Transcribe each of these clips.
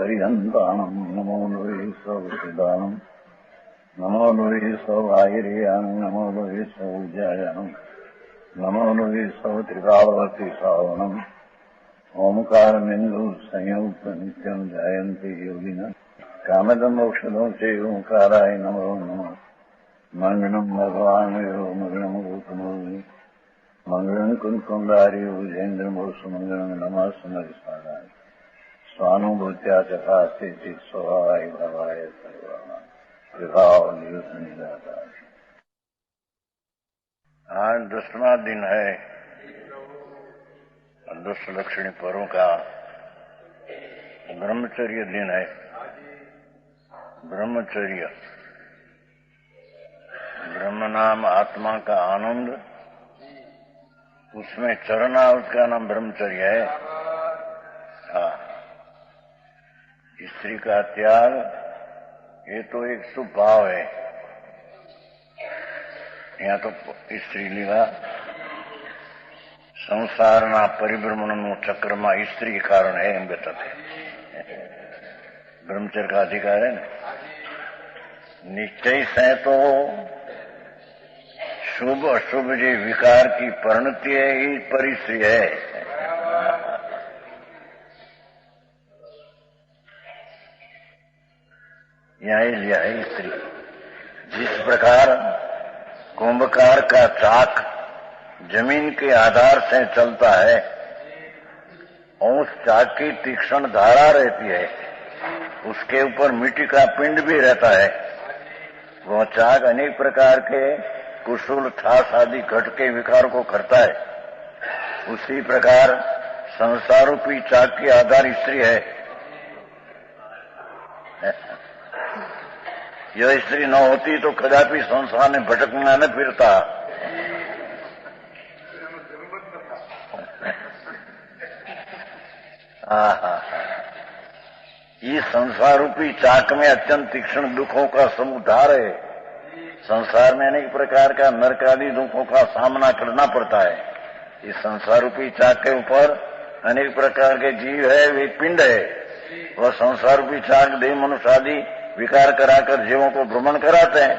पर्यन्ताणम् नमो लोहि सौदानम् नमो लोहि सौभागिर्याम् नमो लोहि सौज्यायाम् नमो लोहि सौत्रिकावती सावनम् ओंकारमिन्दु संयुक्त नित्यम् जायन्ति योगिनः कामदम् औषधम् च ओंकाराय नमो नमः मंगलम् भगवान् मंगलम् गौतमोनि मंगलम् कुंकुंडारि उजेन्द्रमोसु मंगलम् नमः सुमरिसाराय स्वानुभूत्या चकास्ते स्वभावाय भवाय सर्वाणां विभाव निदाता। आज 10वां दिन है दुष्ट लक्षणी पर्व का ब्रह्मचर्य दिन है। ब्रह्मचर्य ब्रह्म नाम आत्मा का आनंद, उसमें चरना उसका नाम ब्रह्मचर्य है। हाँ, स्त्री का त्याग ये तो एक शुभ भाव है। यहाँ तो स्त्रीलिंगा संसाરના પરિભ્રમણનું ચક્રમાં સ્ત્રી કારણ है એમ बताते। ब्रह्मचर्य का अधिकार है ना। निश्चय से तो शुभ अशुभ जो विकार की परिणति है ये परिस्त्री है। यहाँ लिया है स्त्री। जिस प्रकार कुंभकार का चाक जमीन के आधार से चलता है और उस चाक की तीक्ष्ण धारा रहती है, उसके ऊपर मिट्टी का पिंड भी रहता है। वह चाक अनेक प्रकार के कुशल ठास आदि घट के विकार को करता है। उसी प्रकार संसारूपी चाक के आधार स्त्री है। यह स्त्री न होती तो कदापि संसार में भटकना न फिरता। इस संसार रूपी चाक में अत्यंत तीक्ष्ण दुखों का समुद्धार है। संसार में अनेक प्रकार का नरक आदि दुखों का सामना करना पड़ता है। इस संसार रूपी चाक के ऊपर अनेक प्रकार के जीव है, वे पिंड है। वह संसार रूपी चाक देह मनुष्य आदि विकार कराकर जीवों को भ्रमण कराते हैं।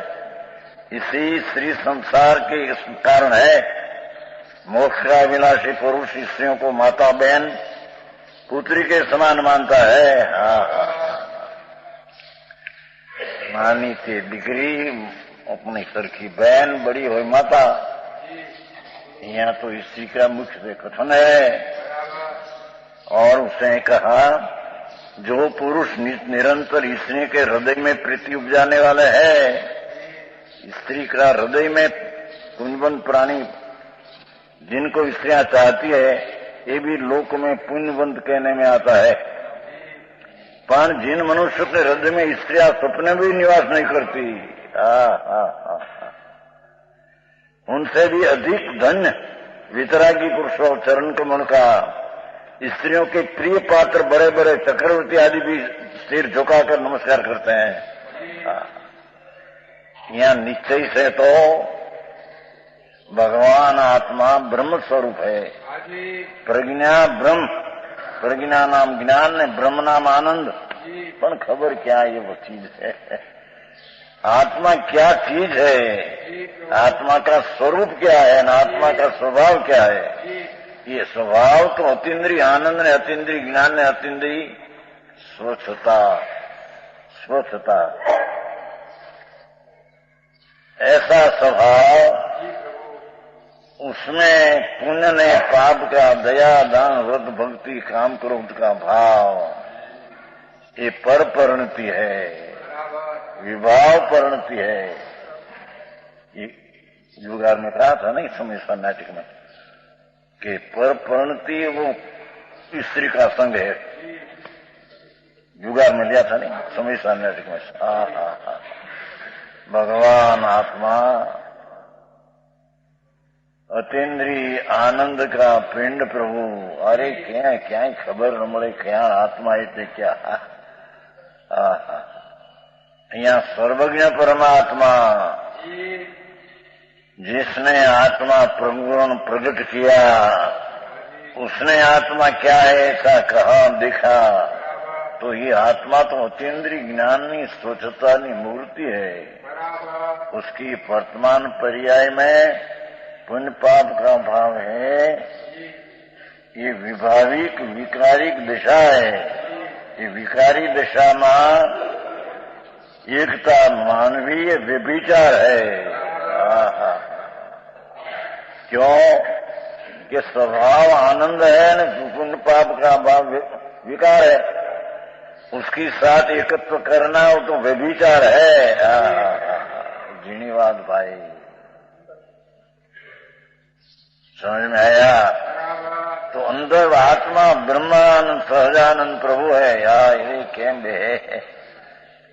इसी श्री संसार के कारण है मोक्ष का अभिलाषी पुरुष स्त्रियों को माता बहन पुत्री के समान मानता है। नानी थी दिगरी अपनी सर की बहन, बड़ी हुई माता। यहाँ तो स्त्री का मुख्य से कथन है। और उसने कहा जो पुरुष निरंतर स्त्री के हृदय में प्रीति उपजाने वाले है, स्त्री का हृदय में पुण्यवंत प्राणी जिनको स्त्रियां चाहती है, ये भी लोक में पुण्यवंत कहने में आता है। पर जिन मनुष्य के हृदय में स्त्रियां स्वप्न भी निवास नहीं करती, उनसे भी अधिक धन्य वितरागी पुरुषों चरण कमल का स्त्रियों के प्रिय पात्र बड़े बड़े चक्रवर्ती आदि भी सिर झुकाकर नमस्कार करते हैं। यहाँ निश्चय से तो भगवान आत्मा ब्रह्म स्वरूप है। प्रज्ञा ब्रह्म, प्रज्ञा नाम ज्ञान ने, ब्रह्म नाम आनंद। पर खबर क्या ये वो चीज है? आत्मा क्या चीज है? आत्मा का स्वरूप क्या है? न आत्मा का स्वभाव क्या है? ये स्वभाव तो अतीन्द्रिय आनंद ने, अतीन्द्रिय ज्ञान ने, अतीन्द्रिय स्वच्छता, स्वच्छता, ऐसा स्वभाव उसमें पुण्य ने, पाप का, दया दान व्रत भक्ति काम क्रोध का भाव, ये पर परिणति है, विभाव परिणति है। ये युगार में कहा था नहीं समेश्वर नाटक में कि पर परिणति वो स्त्री का संग है। युगार में लिया था नहीं समेश्वर नाटक में। भगवान आत्मा अतीन्द्रिय आनंद का पिंड प्रभु। अरे क्या खबर न મળે क्या आत्मा એટલે क्या। यहाँ सर्वज्ञ परमात्मा जिसने आत्मा प्रगुण प्रकट किया, उसने आत्मा क्या है ऐसा कहा दिखा, तो ये आत्मा तो अतीन्द्रिय ज्ञाननी स्वच्छतानी मूर्ति है। उसकी वर्तमान पर्याय में पुण्य पाप का भाव है। ये विभाविक विकारिक दिशा है। ये विकारी दिशा में एकता मानवीय व्यभिचार है। क्यों कि स्वभाव आनंद है न, पुण्य पाप का भाव विकार है। उसकी साथ एकत्व करना वो तो व्यभिचार है। जीणीवाद भाई, समझ में आया? तो अंदर आत्मा ब्रह्मानंद सहजानंद प्रभु है। ये केम बे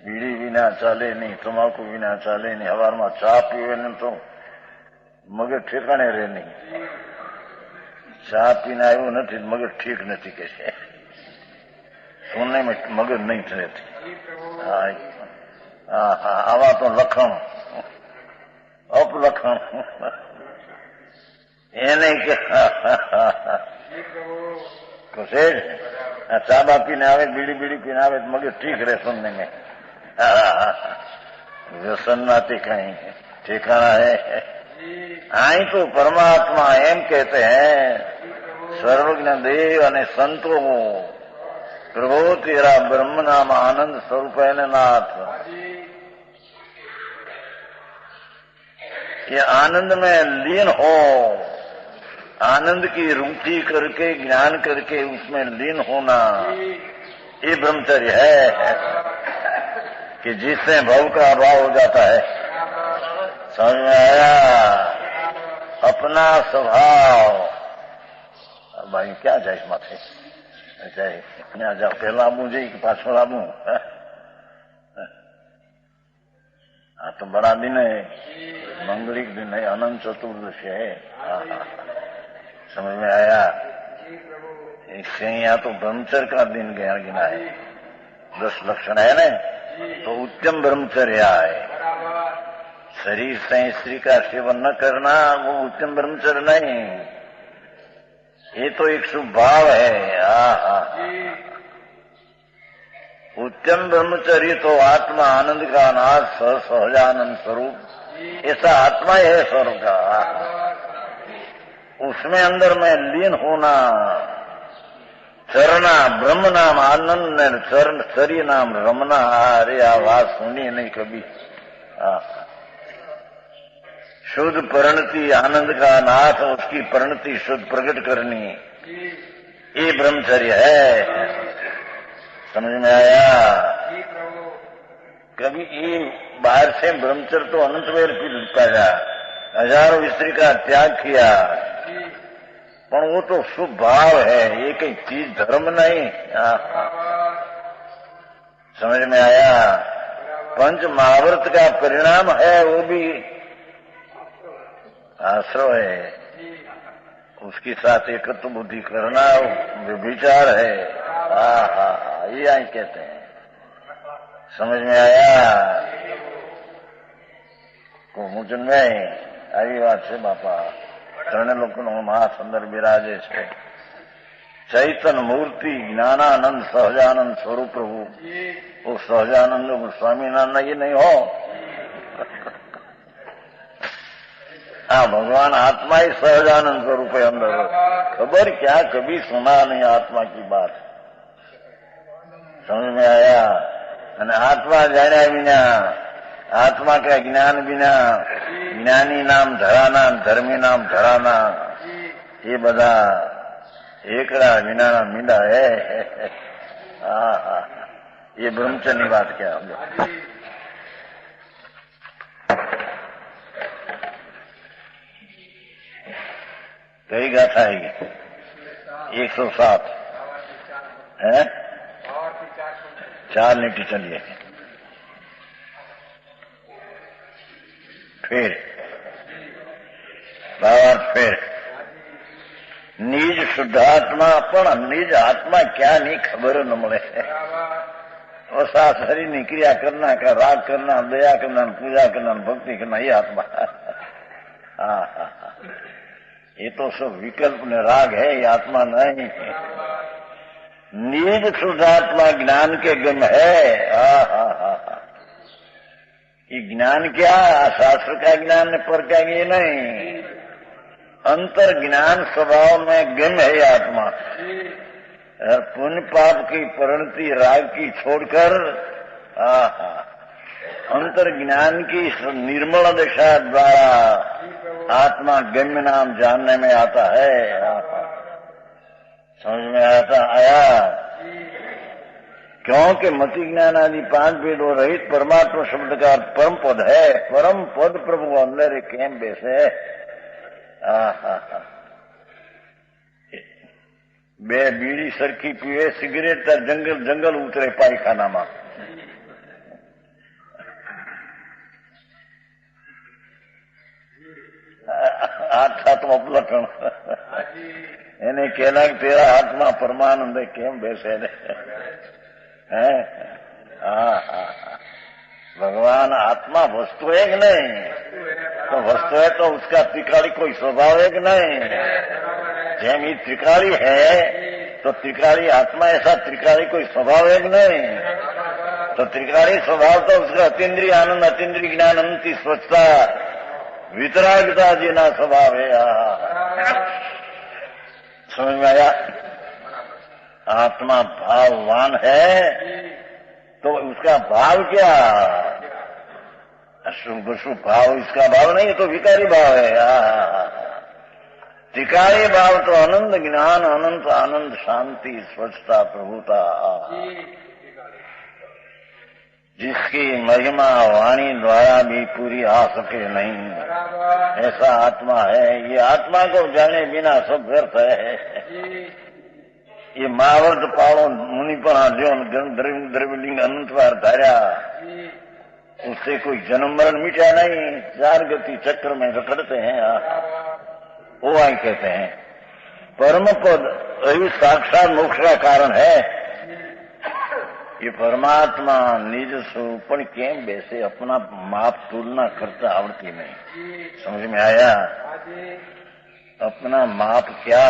बीड़ी बिना चाले नहीं, तमाकू बिना चाले नहीं, हवार में चा पीवे ने तो मगर ठेकाणे रहे नहीं। चा पीना आयो नहीं मगर ठीक नहीं के सुनने में मगर नहीं रहती। आवा तो लखण अपलखण ये नहीं के चाबा पीने आवे, बीड़ी बीड़ी पीने आवे तो मगर ठीक रहे सुनने में। व्यसन ना कहीं ठिकाना है। आई तो परमात्मा एम कहते हैं सर्वज्ञ देव अने संतो प्रभु तेरा ब्रह्म नाम आनंद स्वरूप है नाथ। ये आनंद में लीन हो, आनंद की रुचि करके ज्ञान करके उसमें लीन होना, ये ब्रह्मचर्य है कि जिससे भव का अभाव हो जाता है। समझ में आया? अपना स्वभाव भाई क्या जाए माथे जाए जाओ पहला आबू जी कि पाछो आबू। हाँ तो बड़ा दिन है, मंगलिक दिन है, अनंत चतुर्दशी है। समझ में आया? इससे यहाँ तो ब्रह्मचर्य का दिन गिना है। 10 लक्षण है ना, तो उत्तम ब्रह्मचर्य है। शरीर से स्त्री का सेवन न करना वो उत्तम ब्रह्मचर्य नहीं, ये तो एक शुभ भाव है। उत्तम ब्रह्मचर्य तो आत्मा आनंद का नाथ सहजानंद स्वरूप, ऐसा आत्मा ही है स्वर्ग का। उसमें अंदर में लीन होना, चरना, ब्रह्म नाम आनंद ने चरण शरीर नाम रमना। अरे आवाज सुनी नहीं कभी। शुद्ध परिणति आनंद का नाथ, उसकी परिणति शुद्ध प्रकट करनी, ये ब्रह्मचर्य है। समझ में आया? कभी ये बाहर से ब्रह्मचर्य तो अनंत वेर पाया, हजारों स्त्री का त्याग किया, पर वो तो शुभ भाव है, ये कोई चीज धर्म नहीं। समझ में आया? पंच महाव्रत का परिणाम है, वो भी आश्रय है। उसके साथ एकत्व बुद्धि करना विचार है। ये आई कहते हैं। समझ में आया? को मुझन में આવી વાત છે બાપા। ત્રણે લોકોનો મહાસુંદર બિરાજે છે। ચૈતન મૂર્તિ જ્ઞાનાનંદ સહજાનંદ સ્વરૂપ પ્રભુ। वो सहजानंद स्वामीनारायण ये नहीं हो। हाँ, भगवान आत्मा ही सहजानंद स्वरूप है अंदर। खबर क्या, कभी सुना नहीं आत्मा की बात। समझ में आया? आत्मा जाना बिना, आत्मा का ज्ञान बिना, ज्ञानी नाम धराना, धर्मी नाम धराना, ये बधा एकड़ा विना मींडा है। ये ब्रह्मचर्य बात क्या होगी? कई गाथा है 107 है। 4 नीति चलिए। फिर भावार्थ फिर निज शुद्धात्मा पण निज आत्मा क्या नहीं खबर न મળે। और साथ हरि ने क्रिया करना का, राग करना, दया करना, पूजा करना, भक्ति करना, ये आत्मा। ये तो सब विकल्प ने राग है, ये आत्मा नहीं। निज शुद्धात्मा ज्ञान के गम है। ये ज्ञान क्या, शास्त्र का ज्ञान पर का ये नहीं, अंतर ज्ञान स्वभाव में गम है आत्मा। और पुण्य पाप की परिणति राग की छोड़कर अंतर ज्ञान की निर्मल दशा द्वारा आत्मा गम्य नाम जानने में आता है। समझ में आया क्योंकि मति ज्ञान आदि 5 वेदों रहित परमात्मा शब्द का परम पद है। परम पद प्रभु अंदर केम बेसे। बे बीड़ी सरखी पीवे, सिगरेट जंगल जंगल उतरे पायखाना में। आत्मा अपलटन એને કહેલા કે તેરા હાથમાં પરમાનંદ કેમ બેસે ને? भगवान आत्मा वस्तु है कि नहीं? तो वस्तु है तो उसका त्रिकाली कोई स्वभाव है कि नहीं? जैम ये त्रिकाली है तो त्रिकाली आत्मा ऐसा त्रिकाली कोई स्वभाव है कि नहीं? तो त्रिकाली स्वभाव तो उसका अतीन्द्रिय आनंद, अतीन्द्रिय ज्ञान, अनंती स्वच्छता, वितरागता जीना स्वभाव है। समझ में आया? आत्मा भाववान है तो उसका भाव क्या? अशुभ शुभ भाव इसका भाव नहीं, तो विकारी भाव है। त्रिकाली भाव तो आनंद ज्ञान, अनंत आनंद, शांति, स्वच्छता, प्रभुता, जिसकी महिमा वाणी द्वारा भी पूरी आ सके नहीं, ऐसा आत्मा है। ये आत्मा को जाने बिना सब व्यर्थ है। ये महावर्त पाड़ो मुनिपना जो द्रव्यलिंग अनंतवार धार्या, उससे कोई जन्म मरण मिटा नहीं, 4 गति चक्र में रखड़ते हैं। वो आई कहते हैं परम पद अभी साक्षात मोक्ष का कारण है। ये परमात्मा निज स्वरूपण केम वैसे अपना माप तुलना करता आवड़ती नहीं। समझ में आया? अपना माप क्या,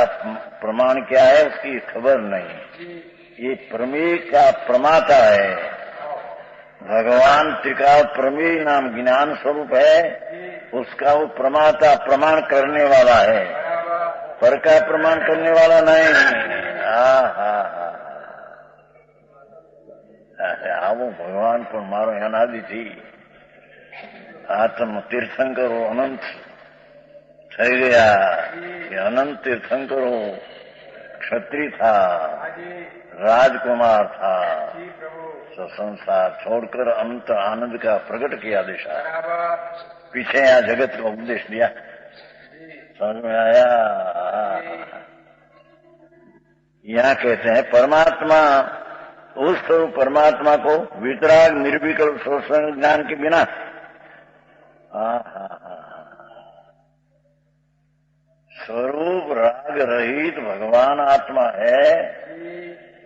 प्रमाण क्या है उसकी खबर नहीं। ये प्रमेय का प्रमाता है। भगवान त्रिकाल प्रमेय नाम ज्ञान स्वरूप है, उसका वो प्रमाता प्रमाण करने वाला है, पर का प्रमाण करने वाला नहीं। આવો ભગવાન પણ મારો અનાદિથી આત્મ તીર્થંકરો અનંત થઈ ગયા કે અનંત તીર્થંકરો क्षत्रिय था, राजकुमार था, तो संसार छोड़कर अनंत आनंद का प्रकट किया दिशा। पीछे यहाँ जगत का उपदेश दिया। समझ में आया? यहाँ कहते हैं परमात्मा, उस स्वरूप परमात्मा को वितराग निर्विकल्प स्वयं ज्ञान के बिना स्वरूप राग रहित भगवान आत्मा है,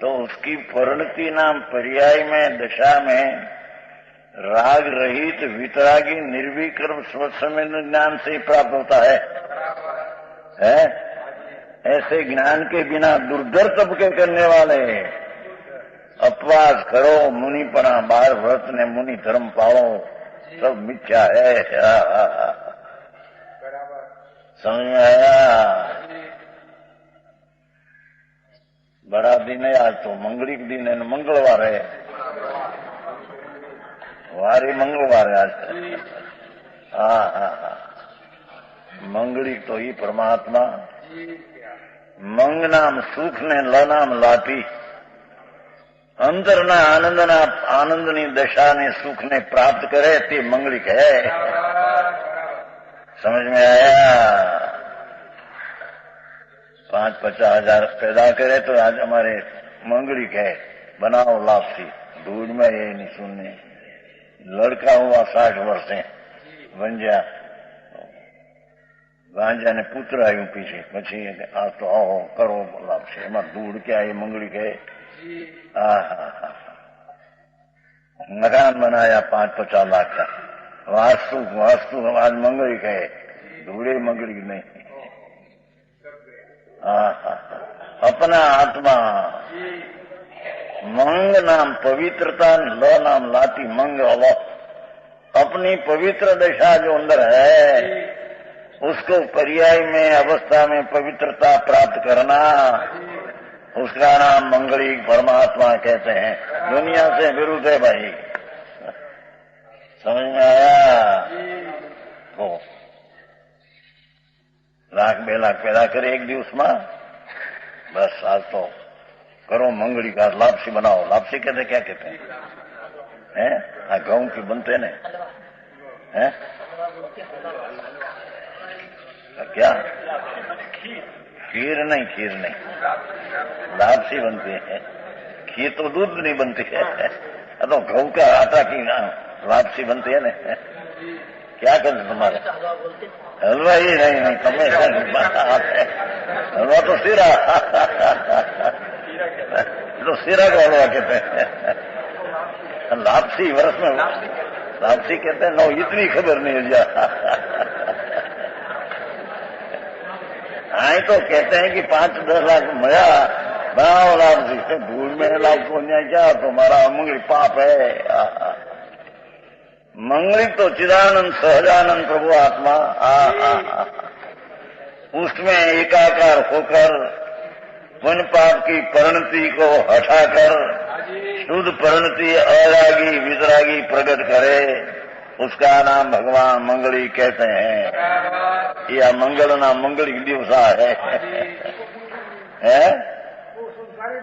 तो उसकी परिणति नाम पर्याय में दशा में राग रहित वितरागी निर्विकल्प स्वसंवेद ज्ञान से ही प्राप्त होता है? ऐसे ज्ञान के बिना दुर्धर तबके करने वाले अपवास करो, मुनिपना, बाहर व्रत ने मुनि धर्म पाओ, सब मिथ्या है। समझ में आया? बड़ा दिन है आज, तो मंगलिक दिन है, मंगलवार है, वारी मंगलवार है आज। मंगलिक तो ही परमात्मा मंग नाम सुख ने ल नाम लाटी, अंदરના આનંદની દશાને સુખને પ્રાપ્ત કરે તે મંગલિક है। समझ में आया? 5-50 हजार पैदा करे तो आज हमारे मंगलिक है, बनाओ लापसी। दूध में ये नहीं सुनने। लड़का हुआ 60 वर्षे बंजा, गांजा ने पुत्र आयु पीछे, पछी आ तो आओ करो लापसी। एम दूध क्या ये मंगलिक है? मकान बनाया 5-50 लाख का, वास्तु आज मंगलिक है, धूड़े मंगलिक नहीं। अपना आत्मा मंग नाम पवित्रता, ल नाम लाती मंग अव। अपनी पवित्र दशा जो अंदर है उसको पर्याय में अवस्था में पवित्रता प्राप्त करना, उसका नाम मंगली परमात्मा कहते हैं। दुनिया से विरुद्ध है भाई, समझ में आया? तो 1 2 लाख पैदा करे एक दिवस में, बस आज तो करो मंगली का लापसी बनाओ। लापसी कहते क्या कहते हैं? गेहूं की बनते ने हैं? क्या? खीर नहीं, खीर नहीं, लापसी बनती है। खीर तो दूध नहीं बनती है, तो गेहूं का आटा की लापसी बनती है ना। क्या करते तुम्हारे? हलवा ही नहीं, तुम्हें हलवा तो सिरा, तो सिरा का हलवा कहते हैं। लापसी वर्ष में लापसी कहते हैं। नो, इतनी खबर नहीं है। आई तो कहते हैं कि 5-10 लाख मजा बनाओ लापसी से, भूल में लाभ को क्या तुम्हारा मंगली पाप है। मंगली तो चिदानंद सहजानंद प्रभु आत्मा, उसमें एकाकार होकर पुण्य पाप की परिणति को हटाकर शुद्ध परिणति अरागी वितरागी प्रकट करे, उसका नाम भगवान मंगली कहते हैं। यह मंगल नाम मंगली दिवसा है,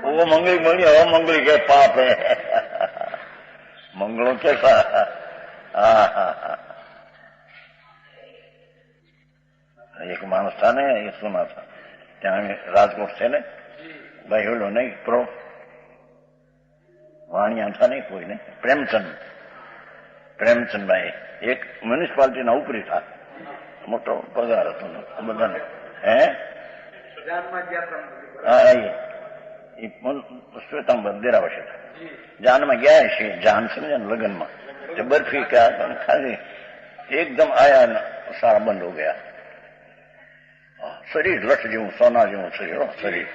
वो मंगली मंगली और मंगली के पाप है। मंगलों कैसा? एक मानस था ने, ये सुना था ત્યાં રાજકોટ છે ને ભાઈ, હેલો નહીં પ્રો વાણિયા था नहीं कोई नहीं, प्रेमचंद भाई एक म्युनिसिपालिटीना ઉપરી था, મોટો પગાર હતો બધાને। શ્વેતાંબર દેરાવશે જાનમાં ગયા છે, જાન સમજે ને લગ્ન में, जब बर्फी क्या खाली एकदम आया न, सारा बंद हो गया। शरीर लठ जेवं सोना जेवं शरीर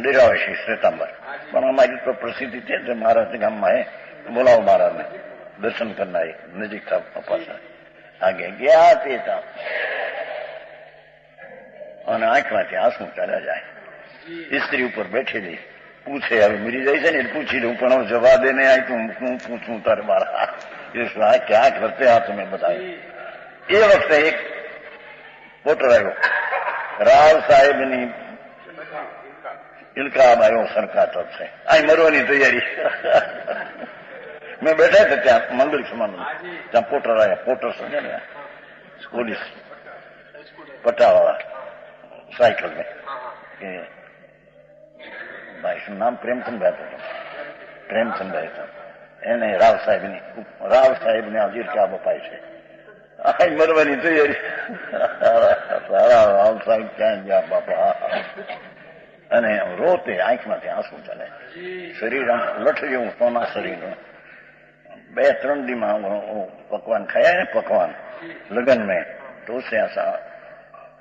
डेरावे श्वेतांबर। पण हमारी तो प्रसिद्धि थी जो महाराज गाम में है, बोलाओ महाराज ने दर्शन करना है, नजीक था पास आगे गया ते था और आंख में आंसू चला जाए। स्त्री ऊपर बैठेली पूछे, હવે મરી જાય છે ને પૂછી લઉં, પણ જવાબ દેને आई तो હું પૂછું તારે મારા क्या करते हैं तुम्हें बताए। ये वक्त एक पोटर आयो, राव साहेब नी इल्काब आयो सरकार तरफ से, आई मरवानी तैयारी। मैं बैठा था त्या मंगल समान, त्या पोटर आया, पोटर समझे ना, पुलिस पट्टा वाला साइकिल में, भाई શું નામ? પ્રેમચંદ ભાઈ था। એને રાવ સાહેબને હાજર ક્યાં બપાય છે, આ મરવાની તૈયારી। સારા રાવ સાહેબ ક્યાં ગયા બાપા? અને રોતે આંખમાંથી આંસુ ચાલે, શરીર આમ લઠ જેવું સોના શરીર। 2-3 દી में पकवान खाया है, पकवान लगन में, तो उससे ऐसा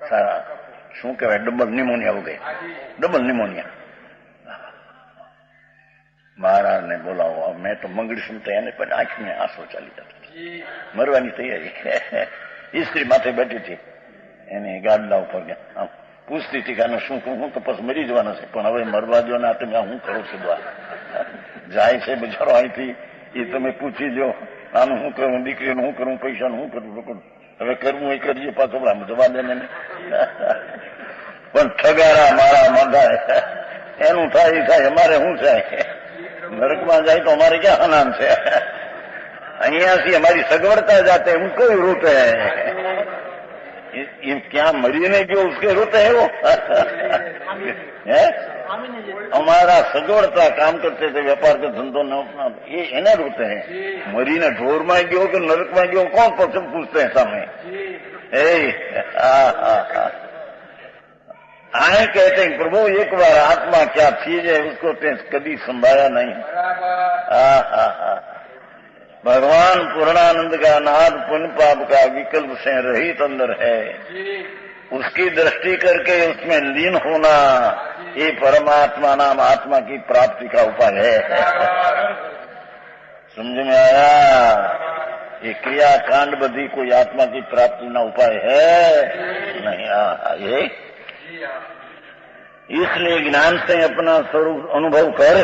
सारा शू कहवाय डबल निमोनिया हो गई, डबल निमोनिया। महाराज ने बोलाओ, मैं तो मंगली सुनते हैं पर आंख में आंसू चली जाता, मरवानी तैयारी। स्त्री माथे बैठी थी, એને ગાડલા ઉપર ગયા, પૂછતી હતી કે આને શું કહું, હું તો પછી મરી જવાના છે, પણ હવે મરવા દો ને, તમે હું કરું છું? જાય છે બિચારો અહીંથી, એ તમે પૂછી લો, આનું શું કરું, દીકરીનું શું કરું, પૈસાનું શું કરું, હવે કરવું એ કરીએ, પાછો જવા દે ને। પણ ઠગારા મારા મંદાય, એનું થાય થાય, અમારે શું થાય? નરકમાં જાય તો हमारे क्या हनान છે? અહીંયા से हमारी सगवड़ता जाते हैं, उनको ही रोते हैं। ये क्या मरीने जो उसके रोते हैं वो? हमारा सगवड़ता काम करते थे, व्यापार का धंधो न, ये एना रोते हैं। मरीने ढोर में गयो कि नरक में गयो, कौन पसंद पूछते हैं सामने? आए कहते हैं प्रभु एक बार आत्मा क्या चीज है उसको कभी संभाला नहीं। भगवान पूर्णानंद का नाद पुण्य पाप का विकल्प से रहित अंदर है। उसकी दृष्टि करके उसमें लीन होना, ये परमात्मा नाम आत्मा की प्राप्ति का उपाय है। समझ में आया? ये क्रियाकांड बधी कोई आत्मा की प्राप्ति ना उपाय है नहीं। ये इसलिए ज्ञान से अपना स्वरूप अनुभव कर।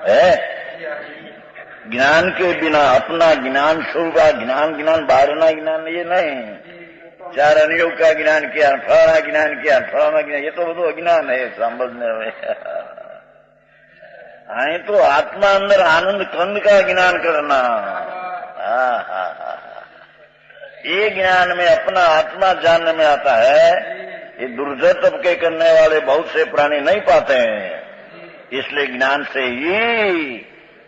है ज्ञान के बिना अपना ज्ञान स्वरूप ज्ञान बाहरना ज्ञान ये नहीं। चार अनुयोग का ज्ञान किया, फलाना ज्ञान किया, फलाना ज्ञान, ये तो બધું अज्ञान है समझने में। आए तो आत्मा अंदर आनंद कंद का ज्ञान करना। ये ज्ञान में अपना आत्मा जानने में आता है। ये दुर्जय तबके करने वाले बहुत से प्राणी नहीं पाते हैं। इसलिए ज्ञान से ही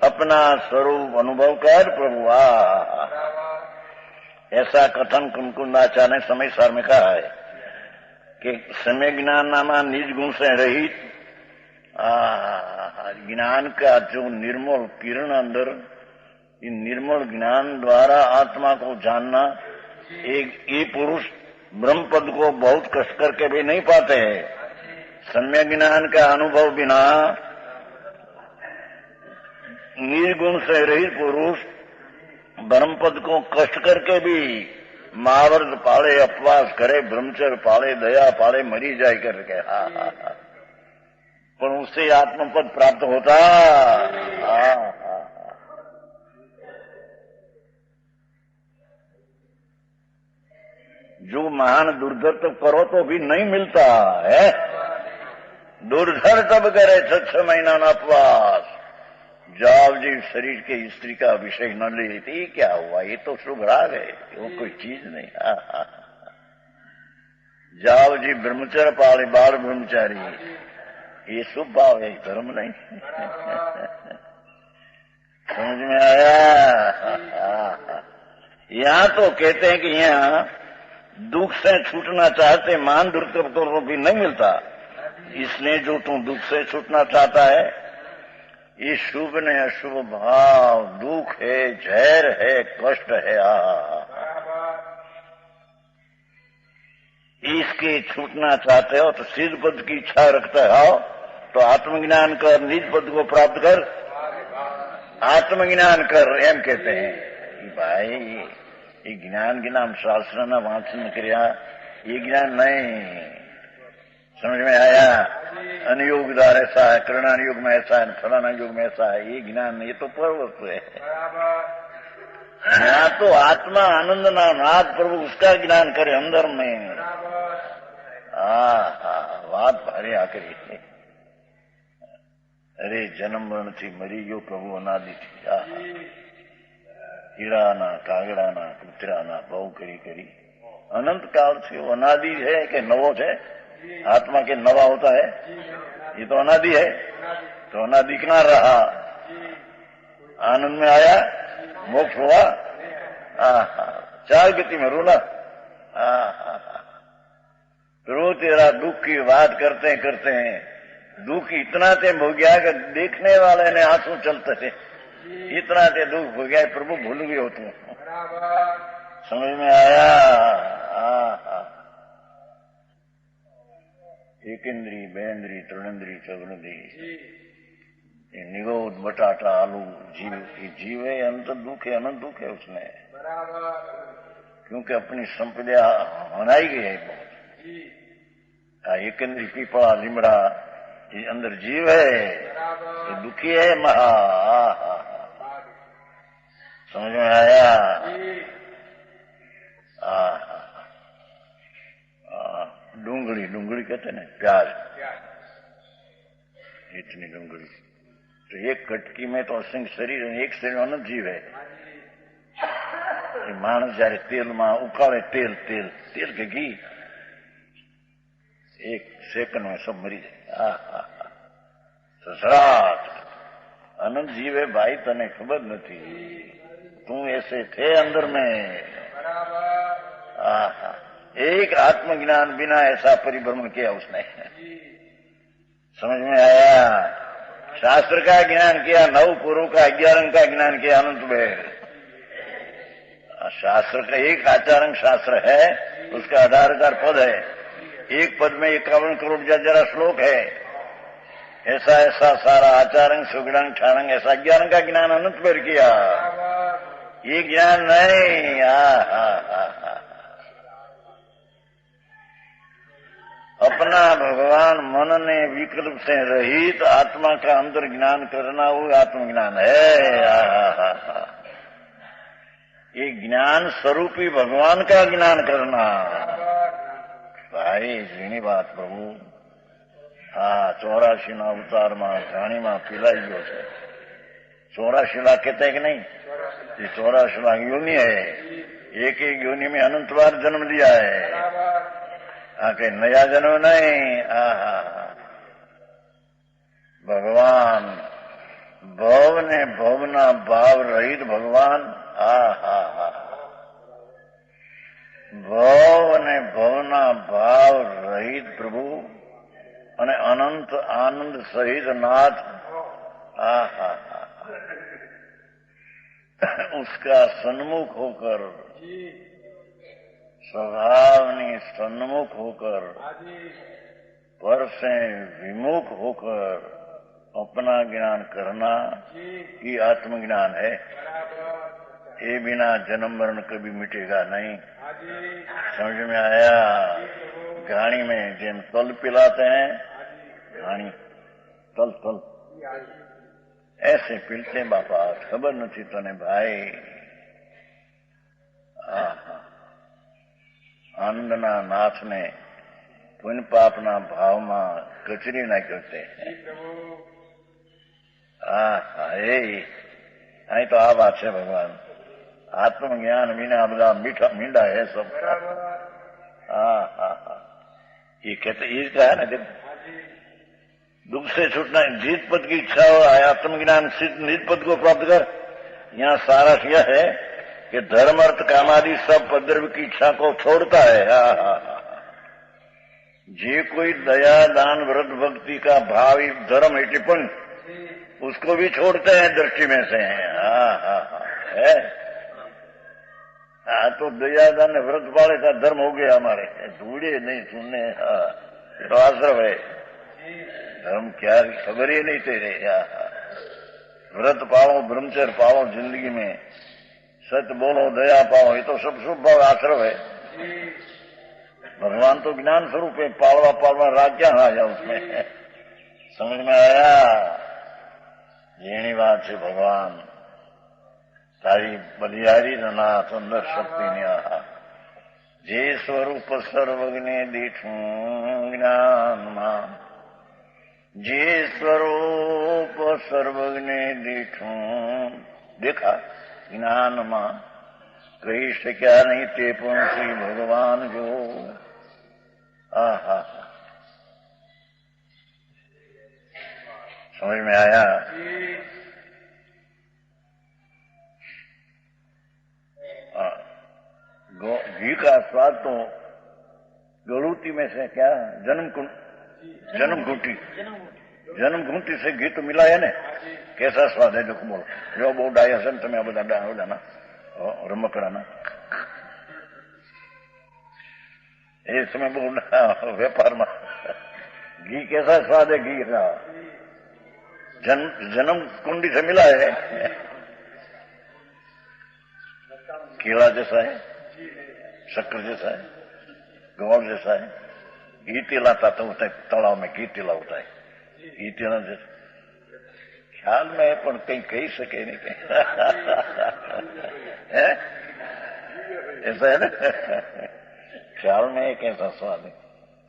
अपना स्वरूप अनुभव कर प्रभु। ऐसा कथन कुमकुंदाचार्य ने समय सार में कहा है कि समय ज्ञान नामा निज गुण से रहित ज्ञान का जो निर्मल किरण अंदर, इन निर्मल ज्ञान द्वारा आत्मा को जानना, ये पुरुष ब्रह्म पद को बहुत कष्ट करके भी नहीं पाते हैं। सम्य ज्ञान का अनुभव बिना निर्गुण से रहित पुरुष ब्रह्म पद को कष्ट करके भी महाव्रत पाले, अपवास करे, ब्रह्मचर्य पाले, दया पाले, मरी जाए करके। पर उससे आत्मपद प्राप्त होता। जो महान दुर्धर तब करो तो भी नहीं मिलता है। दुर्धर तब करे 6 महीना न अपवास, जाव जी शरीर के स्त्री का विषय न लेती, क्या हुआ? ये तो शुभ राग है, वो कोई चीज नहीं। जाव जी ब्रह्मचर्य पाले, बाल ब्रह्मचारी, ये शुभ भाव है, धर्म नहीं। समझ में आया? यहाँ तो कहते हैं कि यहाँ दुख से छूटना चाहते, मान दुर्तब तो भी नहीं मिलता। इसलिए जो तुम दुख से छूटना चाहता है, ये शुभ ने अशुभ भाव, दुख है, जहर है, कष्ट है, इसके छूटना चाहते हो तो सिद्ध पद की इच्छा रखते हो तो आत्मज्ञान कर, निज पद को प्राप्त कर, आत्मज्ञान कर, एम कहते हैं। भाई ये ज्ञान के नाम शास्त्र न वाचन क्रिया, ये ज्ञान नहीं। समझ में आया? अनुयोगदार ऐसा है, करणान युग में ऐसा है, फलाना युग में ऐसा है, ये ज्ञान नहीं, ये तो पर्वत है। यहाँ तो आत्मा आनंद नाथ प्रभु उसका ज्ञान करे अंदर में। बात भारी आखिरी है। अरे जन्म मरण थी मरी गयो प्रभु अनादि थी। कीड़ाना कागड़ाना कुतराना बहु करी करी अनंत काल से वो अनादि है कि नवो है? आत्मा के नवा होता है, ये तो अनादि है। तो अनादि कितना रहा? आनंद में आया, मोक्ष हुआ। 4 गति में रोना। रो तेरा दुख की बात करते करते हैं दुख इतना ते हो गया कि देखने वाले ने आंसू चलते थे, इतना ते दुख हो गया प्रभु भूल गए हो तुम। समझ में आया? एकेंद्री, बेंद्री, त्रिनेंद्री, चौगुनेंद्री, निगोद, बटाटा, आलू, जीव है, अनंत दुख है, अनंत दुख है उसमें। क्योंकि अपनी संपदा मनाई गई है बहुत। एकेंद्री, पीपड़ा, लिमड़ा, ये अंदर जीव है, ये दुखी है महा। समझ में आया? डूंगली, डूंगली कहते ना, प्याज, इतनी डूंगली तो एक कटकी में तो असंख्य शरीर, एक शरीर अनंत जीव है। मानस जયારે તેલમાં ઉકાળે, तेल तेल तेल के घी, 1 सेकंड में सब मरी जाए। ससराट अनंत जीव है भाई, तने खबर नहीं, तू ऐसे थे अंदर में। एक आत्मज्ञान बिना ऐसा परिभ्रमण किया उसने। समझ में आया? शास्त्र का ज्ञान किया, 9 पूर्व का, 11 का ज्ञान किया, अनंत में। शास्त्र का एक आचारण शास्त्र है, उसका 18,000 पद है, एक पद में 51 करोड़ जरा श्लोक है। ऐसा ऐसा सारा आचारंग सुगड़ंग ठाणंग ऐसा ज्ञान का ज्ञान अनंत पर किया, ये ज्ञान नहीं। अपना भगवान मन ने विकल्प से रहित आत्मा का अंतर ज्ञान करना वो आत्मज्ञान है। ये ज्ञान स्वरूपी भगवान का ज्ञान करना भाई जीनी बात प्रभु। 84 ના અવતારમાં ઘાણીમાં પીલાઈ ગયો છે। 84 लाख कहते हैं कि नहीं? ये 84 लाख योनि है, एक एक योनि में अनंत बार जन्म लिया है। के नया जन्म नहीं। भगवान भव ने भवना भाव रहित भगवान। भव ने भवना भाव रहित प्रभु અને અનંત આનંદ સહિત નાથ। उसका सन्मुख होकर, स्वभावनी सन्मुख होकर, पर से विमुख होकर अपना ज्ञान करना ये आत्मज्ञान है। ये बिना जन्म मरण कभी मिटेगा नहीं। समझ में आया? घाणी में जेम तल पिलाते हैं, घाणी तल तल ऐसे पीलते बापा, खबर नहीं तने भाई। आनंदना नाथ ने पुण्य पापना भाव में कचरी ना करते। आई तो आ बात है भगवान। आत्मज्ञान बिना बड़ा मीठा मींडा है सब। ये कहते इसका है ना, जब दुख से छूटना, जीत पद की इच्छा हो, आत्मज्ञान निज पद को प्राप्त कर। यहाँ सारा यह है कि धर्म अर्थ कामादि सब पद्रव्य की इच्छा को छोड़ता है। जे कोई दया दान व्रत भक्ति का भाव धर्म है टिप्पण, उसको भी छोड़ते हैं दृष्टि में से। है तो दया दान व्रत वाले का धर्म हो गया हमारे, धूड़े नहीं सुनने। तो आश्रम है, धर्म क्या खबर ही नहीं तेरे। व्रत पाओ, ब्रह्मचर्य पाओ, जिंदगी में सत्य बोलो, दया पाओ, ये तो सब शुभ भाव आश्रम है। भगवान तो ज्ञान स्वरूप है, पालवा पालवा राग क्या आया उसमें। समझ में आया? येनी बात है भगवान तारी बलिहारी नाथ अंदर शक्ति ने जे स्वरूप सर्वज्ञ दीठू ज्ञान मान, जे स्वरूप सर्वज्ञ दीठू देखा ज्ञान मां, कही शक्या नहीं ते श्री भगवान जो। समझ में आया? घी का स्वाद तो गलूती में से क्या जन्म घूंटी से घी तो मिला है ने। कैसा स्वाद है देखो बोलो। जो बहुत डाया सन તમે બધા ડાના રમકડાના ये समय बहुत व्यापार में घी कैसा स्वाद है। घी का जन्म कुंडी से मिला है। केला जैसा है, शक्कर जैसा है, गौड़ जैसा है। घी तिलाता तो होता है, तालाब में घी तिला होता है। घी तिला जैसा ख्याल में है, पर कहीं कही सके नहीं कहीं। ऐसा है ना? ख्याल में एक ऐसा स्वाद है,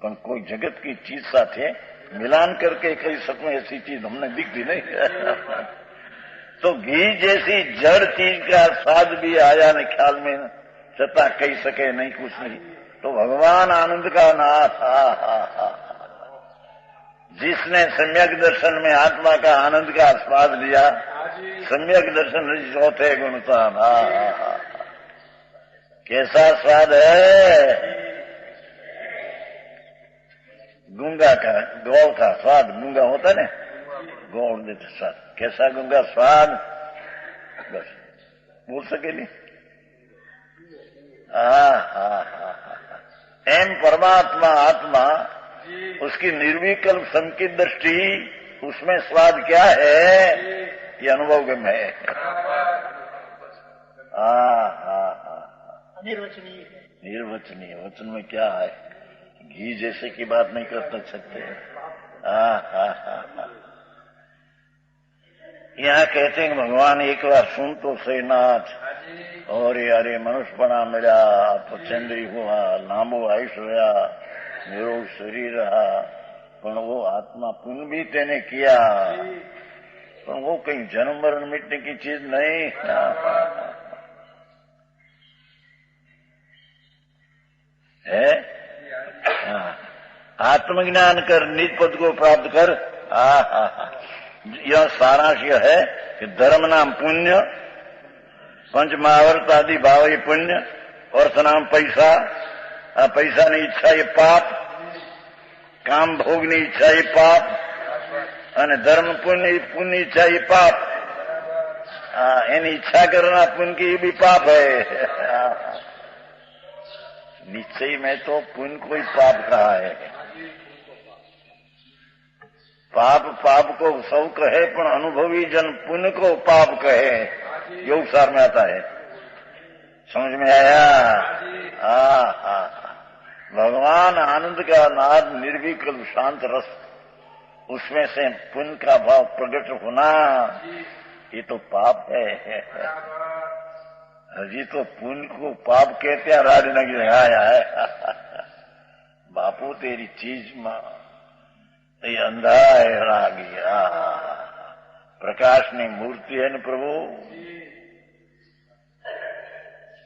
पर कोई जगत की चीज साथे मिलान करके कही सकूं ऐसी चीज हमने दिखती नहीं। तो घी जैसी जड़ चीज का स्वाद भी आया न ख्याल में, छता कही सके नहीं कुछ नहीं। तो भगवान आनंद का नाथ, जिसने सम्यक दर्शन में आत्मा का आनंद का स्वाद लिया, सम्यक दर्शन चौथे गुण का। कैसा स्वाद है? गूंगा का गौड़ का स्वाद, गूंगा होता है ना, गौड़ देते स्वाद। कैसा गूंगा स्वाद? बस बोल सके नहीं। एम परमात्मा आत्मा, उसकी निर्विकल्प संकित दृष्टि, उसमें स्वाद क्या है, ये अनुभव गम है। निर्वचनीय है। निर्वचनीय, वचन में क्या है, घी जैसे की बात नहीं कर सकते। यहाँ कहते हैं भगवान एक बार सुन तो सही नाथ, और यारे मनुष्यपणा मिला, पचंद्री हुआ, लांबो आयुष रहा, निरोग शरीर रहा, पर वो आत्मा पुण्य भी तेने किया, पर वो कहीं जन्म मरण मिटने की चीज नहीं है। आत्मज्ञान कर, निज पद को प्राप्त कर। यह सारांश यह है कि धर्म नाम पुण्य, पंच महावर्त आदि भाव ये पुण्य, अर्थ नाम पैसा, पैसा नहीं इच्छा ये पाप, काम भोग नहीं इच्छा ये पाप, અને धर्म पुण्य पुण्य इच्छा ये पाप, એની ઈચ્છા करना पुण्य की भी पाप है। निश्चय में तो पुण्य कोई पाप कहा है। पाप पाप को सब कहे, पर अनुभवी जन पुण्य को पाप कहे, योग सार में आता है। समझ में आया? भगवान आनंद का नाद, निर्विकल्प शांत रस, उसमें से पुण्य का भाव प्रकट होना, ये तो पाप है। हजी तो पुण्य को पाप कहते हैं, राजनगर आया है। बापू तेरी चीज में ये अंधा है रागी, प्रकाश ની મૂર્તિ है न प्रभु,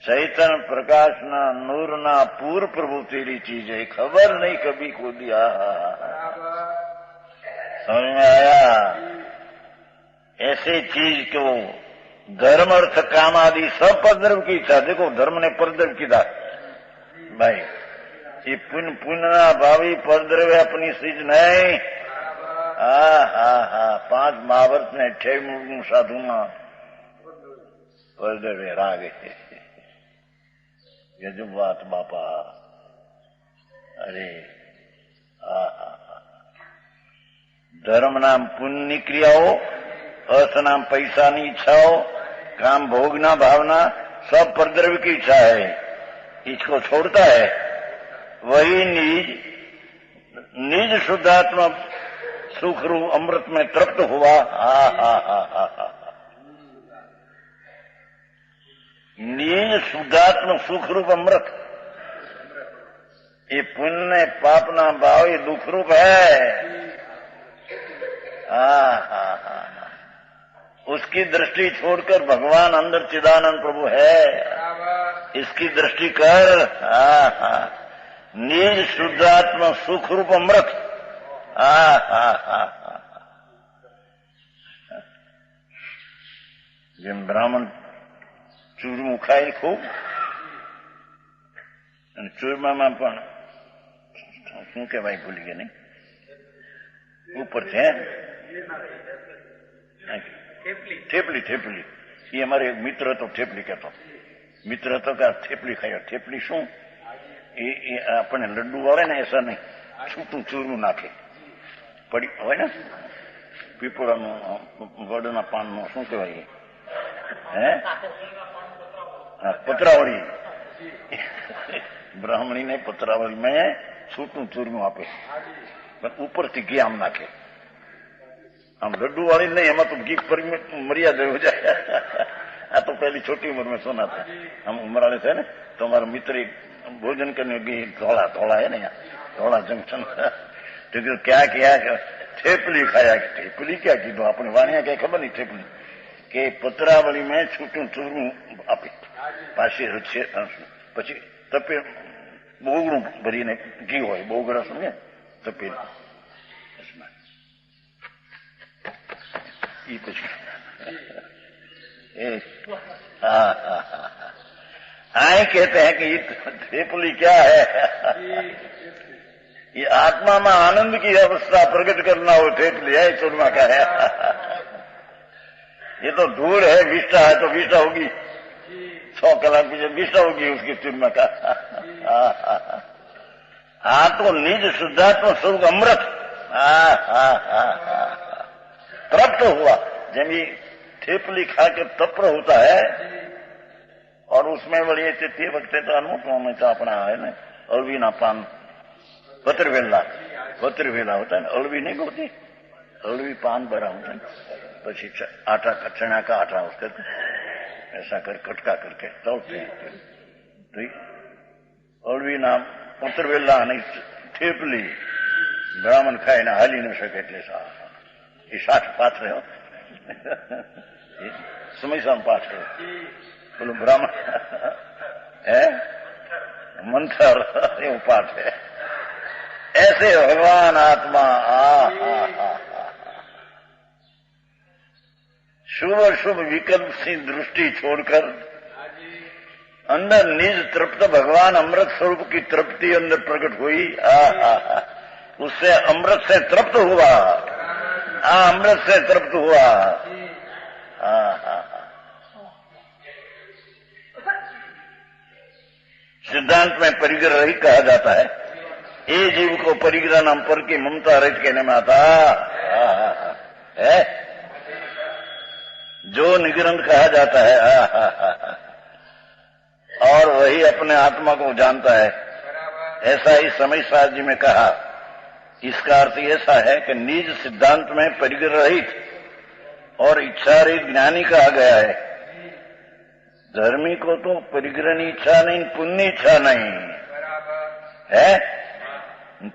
चैतन्य प्रकाश ना नूर ना पूर प्रभु तेरी चीज है, खबर नहीं कभी को दिया। समझ में आया? ऐसे चीज को धर्म अर्थ काम आदि सब परद्रव्य की इच्छा। देखो धर्म ने परद्रव्य की था भाई, ये पुण्य ना भावी परद्रव्य अपनी चीज नहीं। पांच महावर्त ने 28 साधु में परद्रव्य रागे गजब बात बापा। अरे धर्म नाम पुण्य क्रियाओं, अर्थ नाम पैसा नहीं इच्छाओं, काम भोगना भावना सब परद्रव्य की इच्छा है, इसको छोड़ता है। वही निज शुद्धात्मा सुख रूप अमृत में तृप्त हुआ। निज शुद्धात्मा सुख रूप अमृत, ये पुण्य पापना भाव ये दुख रूप है। उसकी दृष्टि छोड़कर भगवान अंदर चिदानंद प्रभु है, इसकी दृष्टि कर। निज शुद्धात्मा सुख रूप अमृत। જેમ બ્રાહ્મણ ચૂરમું ખાય ખૂબ, અને ચૂરમામાં પણ શું કહેવાય ભૂલી ગયા નહીં, ઉપર છે થેપલી, થેપલી એ અમારે એક મિત્ર હતો, થેપલી કહેતો મિત્ર હતો કે થેપલી ખાયો। થેપલી શું એ આપણને લડ્ડુ આવે ને એસા નહીં, છૂટું ચૂરમું નાખે પડી હોય ને, પીપળાનું વડના પાનનું શું કહેવાય હે, પતરાવળી, બ્રાહ્મણી ને પતરાવળી में છૂટું ચૂરમું આપે, ઉપરથી ઘી આમ નાખે, આમ લડ્ડુ વાળી नहीं, એમાં तो घी मर्यादा हो जाए। आ तो पहली छोटी उम्र में सुना था, हम उम्र वाले थे ना, तो हमारा मित्र भोजन करने घी थोड़ा थोड़ा है ना, यहाँ थोड़ा जंक्शन, तो क्या किया, थेपली खाया। थेपली क्या की, अपनी वाणिया क्या खबर नहीं, थेपली के पतरावली में छूटू चूरमू आपे, पासी પછી તપે બોગડું ભરીને ઘી હોય, બોગડા સમજે તપે એ પછી आए कहते हैं कि ये थेपली क्या है, ये आत्मा में आनंद की अवस्था प्रकट करना हो थेपली है, चूरमा का है। ये तो धूल है, विष्ठा है तो विष्ठा होगी, 100 कलाक पीछे दिशा होगी उसकी फिल्म का। हाँ तो निज शुद्धात्म स्वरूप अमृत तृप्त हुआ। जब ये थेपली खा के तप्र होता है और उसमें वही ते वक्त तो अनुभव में तो अपना है ना अलवी ना पान पत्रवेला होता है, अलवी नहीं होती, अलवी पान बड़ा होता है। पी आटा का चना का आटा उसका ऐसा कर कटका करके तोड़ते हैं। तो अलवी ना पत्रवेला नहीं थेपली ब्राह्मण खाए ना हाली न શકે એટલે એ શાક પાથરે સમય સામ પાથરે પેલું બ્રાહ્મણ મંથર એવું પાથરે। ऐसे भगवान आत्मा शुभ शुभ विकल्प सी दृष्टि छोड़कर अंदर निज तृप्त भगवान अमृत स्वरूप की तृप्ति अंदर प्रकट हुई। उससे अमृत से तृप्त हुआ, अमृत से तृप्त हुआ। सिद्धांत में परिग्रह रहित कहा जाता है। ये जीव को परिग्रह नाम पर की ममता रहित कहने में आता है। जो निग्रंथ कहा जाता है और वही अपने आत्मा को जानता है, ऐसा ही समय साथ जी में कहा। इसका अर्थ ऐसा है कि निज सिद्धांत में परिग्रह रहित और इच्छा रहित ज्ञानी कहा गया है। धर्मी को तो परिग्रह इच्छा नहीं, पुण्य इच्छा नहीं है।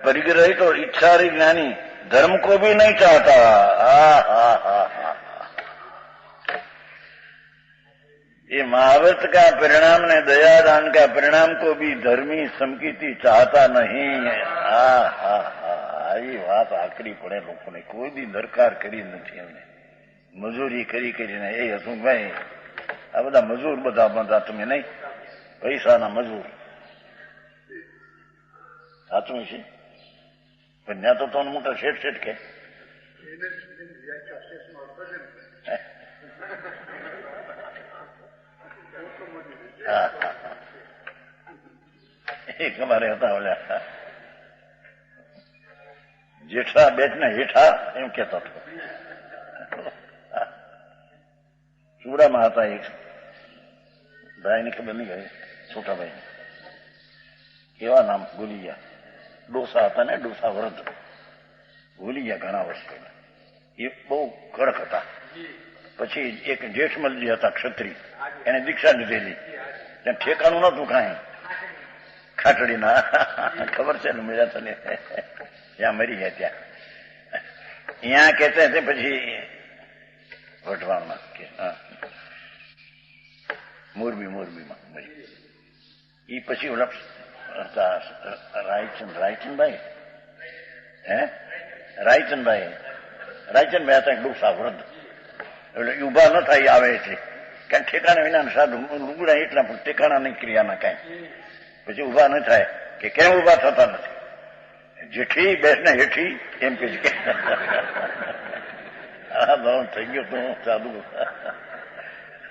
परिग्रह रहित और इच्छा रहित ज्ञानी धर्म को भी नहीं चाहता। ये महाव्रत का परिणाम ने दयादान का परिणाम को भी धर्मी समकीती चाहता नहीं है। આવી વાત આકરી પડે લોકોને, કોઈ દી દરકાર કરી નથી એમને। મજૂરી કરી કરીને એ હતું ભાઈ આ બધા મજૂર બધા બધા તમે નહીં પૈસાના મજૂર સાચું છે। પણ ત્યાં તો તમને મોટા શેઠ શેઠ કે એક અમારે હતા ઓલા જેઠા બેઠને હેઠા એમ કહેતો હતો। ચૂડામાં હતા એક ભાઈની ખબર નહીં ગઈ, છોટા ભાઈ કેવા નામ ભૂલી ગયા। ડોસા હતા ને, ડોસા વૃદ્ધ ભૂલી ગયા ઘણા વર્ષ પહેલા। એ બહુ કડક હતા। પછી એક જેઠમલજી હતા ક્ષત્રિય, એને દીક્ષા લીધેલી, ત્યાં ઠેકાણું નતું કાંઈ ખાટડીના, ખબર છે ને મેળા તને ત્યાં મરી ગયા। ત્યાં અહીંયા કહેતા હતા પછી વઢવાણમાં કે મોરબીમાં મરી। એ પછી ઓલા રાયચંદભાઈ હતા ડોસા વૃદ્ધ, એટલે ઉભા ન થાય આવે છે કારણ ઠેકાણા વિના સાધુ લુગડા એટલા પણ ઠેકાણા નહીં ક્રિયાના કાંઈ। પછી ઉભા ન થાય કે કેમ ઉભા થતા નથી? જેઠી બેસને હેઠી એમ કે થઈ ગયો તો સાધુ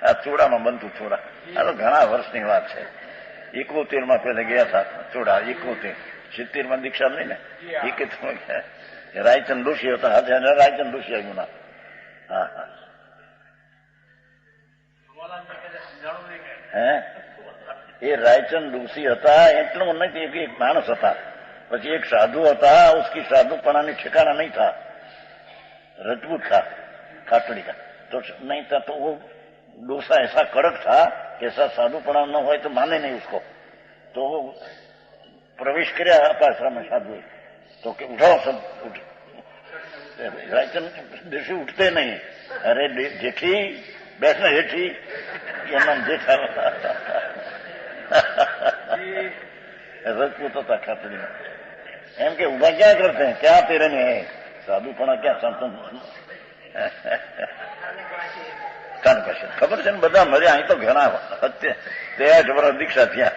આ ચોડામાં બનતું ચોડા। આ તો ઘણા વર્ષની વાત છે। 71 પેલા ગયા હતા ચોડા, 71 70 દીક્ષા લઈને એ કે રાયચંદ દોશી હતા હાથે, રાયચંદ દોશી આવ્યું ના। એ રાયચંદ દોશી હતા એટલું નથી, એક માણસ હતા। પછી एक साधु था, उसकी साधुपणानी ठिकाना नहीं था, रजपूत था खाटड़ी का, तो नहीं था। तो वो डोसा ऐसा कड़क था कि ऐसा साधुपणा न हो तो माने नहीं उसको। तो वो प्रवेश किया आश्रम में साधु, तो कि उठाओ सब उठ। रायचंद देशी उठते नहीं, अरे जेठी बैठना जेठी ये नाम जेठा रजपूत था खाटड़ी में। एम के उभा क्या करते हैं, क्या तेरे में है साधुपणा, क्या संतन खबर है बदा मरे। अँ तो घना 63 वर्ष दीक्षा थया,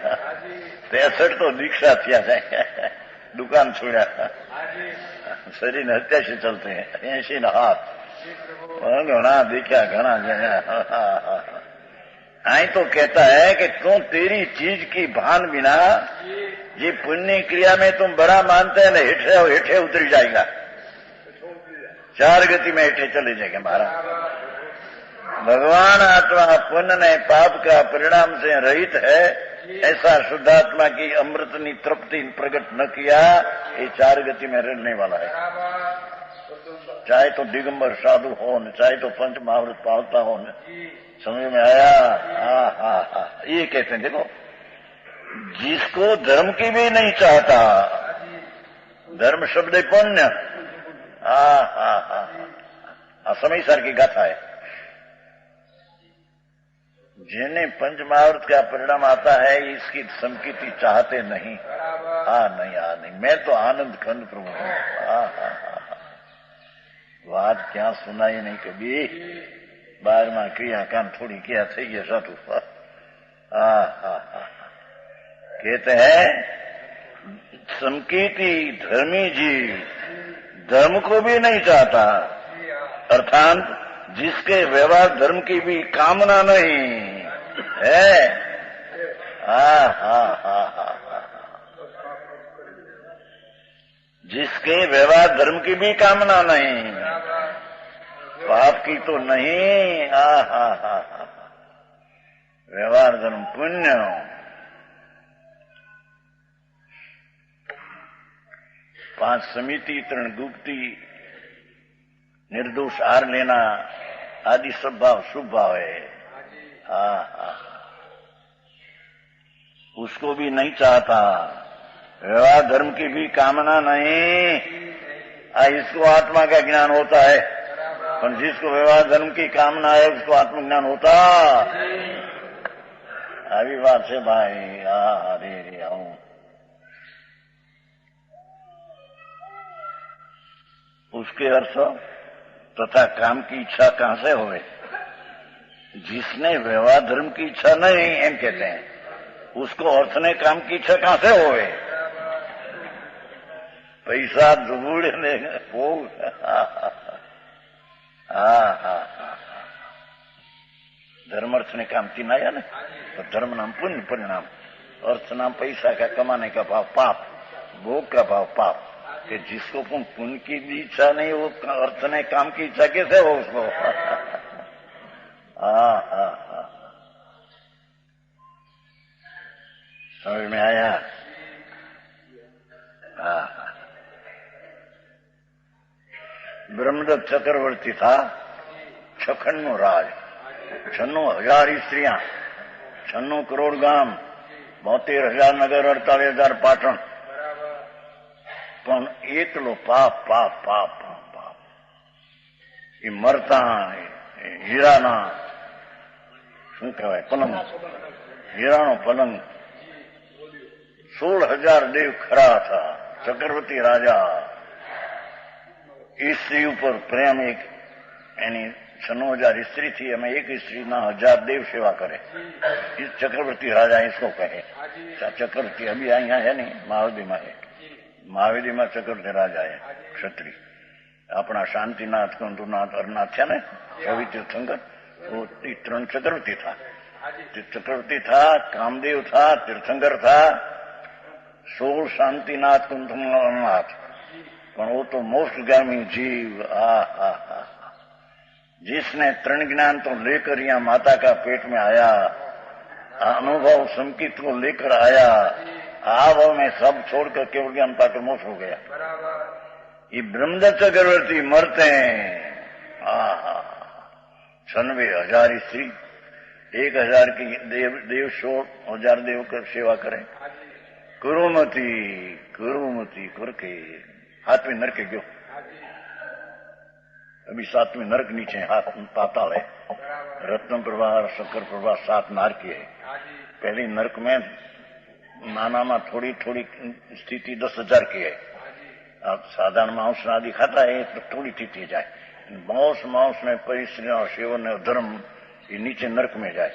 63 तो दीक्षा थया जाए, दुकान छोड़ा, शरीर 87 चलते हैं, 80 हाथ घना देखा, घना आई तो कहता है कि तुम तेरी चीज की भान बिना ये पुण्य क्रिया में तुम बड़ा मानते हैं ना, हेठे उतर जाएगा, 4 गति में हेठे चले जाएंगे महाराज। भगवान आत्मा पुण्य ने पाप का परिणाम से रहित है, ऐसा शुद्धात्मा की अमृतनी तृप्ति प्रकट न किया, ये 4 गति में रहने वाला है। चाहे तो दिगंबर साधु हो न, चाहे तो पंच महाव्रत पालता हो न, समझ में आया? हा, ये कहते हैं देखो, जिसको धर्म की भी नहीं चाहता, धर्म शब्द पुण्य, समय सर की गाथा है, जिन्हें पंच महाव्रत का परिणाम आता है इसकी संकीर्ति चाहते नहीं। नहीं, मैं तो आनंद खंड प्रभु हूं। बात क्या सुनाई नहीं कभी, 12वां क्रियाकांड थोड़ी क्या थी ये साधु। कहते हैं संकीर्ति धर्मी जीव धर्म को भी नहीं चाहता, अर्थात जिसके व्यवहार धर्म की भी कामना नहीं है। जिसके व्यवहार धर्म की भी कामना नहीं, पाप की तो नहीं, व्यवहार धर्म पुण्य। पांच समिति, तृण गुप्ती, निर्दोष आर लेना आदि सब भाव शुभ भाव है। उसको भी नहीं चाहता, व्यवहार धर्म की भी कामना नहीं। इसको आत्मा का ज्ञान होता है, पर जिसको व्यवहार धर्म की कामना है उसको आत्मज्ञान होता। अभी बात से भाई रे आऊं उसके अर्थ तथा काम की इच्छा कहां से होवे? जिसने व्यवहार धर्म की इच्छा नहीं, एम कहते हैं, उसको अर्थ ने काम की इच्छा कहां से होवे? पैसा ढूंढ लेगा वो। धर्म अर्थ ने काम तीन आया ना, तो धर्म नाम पुण्य परिणाम, अर्थ नाम पैसा का कमाने का भाव पाप, भोग का भाव पाप। कि जिसको पुण्य की भी इच्छा नहीं, वो अर्थ ने काम की इच्छा कैसे हो उसको? समझ में आया? ब्रह्मदत्त चक्रवर्ती था, 56 राज, 96,000 स्त्रियां, 96 करोड़ गाम, 72,000 नगर, 48,000 पाटण, પણ એટલો પાપ પાપ પાપ પાપ પાપ એ મરતા હીરાના શું કહેવાય પલંગ, હીરાનો પલંગ, 16,000 દેવ ખરા હતા। ચક્રવર્તી રાજા એ સ્ત્રી ઉપર પ્રેમ, એક એની 96,000 स्त्री थी, हमें एक स्त्री ना 1000 देव सेवा करे। इस चक्रवर्ती राजा इसको कहे। चक्रवर्ती अभी यहाँ है नहीं, महावदी में है, महावेदी में चक्रवर्ती राजा है, क्षत्रिय। अपना शांतिनाथ, कुंतुनाथ, अरनाथ थे ने, कवि तीर्थंकर, वो 3 चक्रवर्ती था। चक्रवर्ती था, कामदेव था, तीर्थंकर था, 16 शांतिनाथ, कुंतुनाथ, अरनाथ। पर वो तो मोक्षगामी जीव, जिसने तृण ज्ञान तो लेकर यहाँ माता का पेट में आया, अनुभव संकित को लेकर आया, भाव में सब छोड़कर केवल ज्ञान पाकर मोक्ष हो गया। ये ब्रह्मदत्त चक्रवर्ती मरते हैं, 96,000 स्त्री, 1,000 की देव 100,000 देव कर सेवा करें। कुरुमती कुरुमती करके हाथ में नरक गयो, अभी 7वें नरक नीचे हाथ पाताल है। रत्न प्रभा, शक्कर प्रभा 7 नारक है। पहली नरक में नाना में थोड़ी थोड़ी स्थिति 10,000 की है। अब साधारण मांस आदि खाता है तो थोड़ी स्थिति जाए, मांस में परिश्रम और सेवन और धर्म ये नीचे नरक में जाए,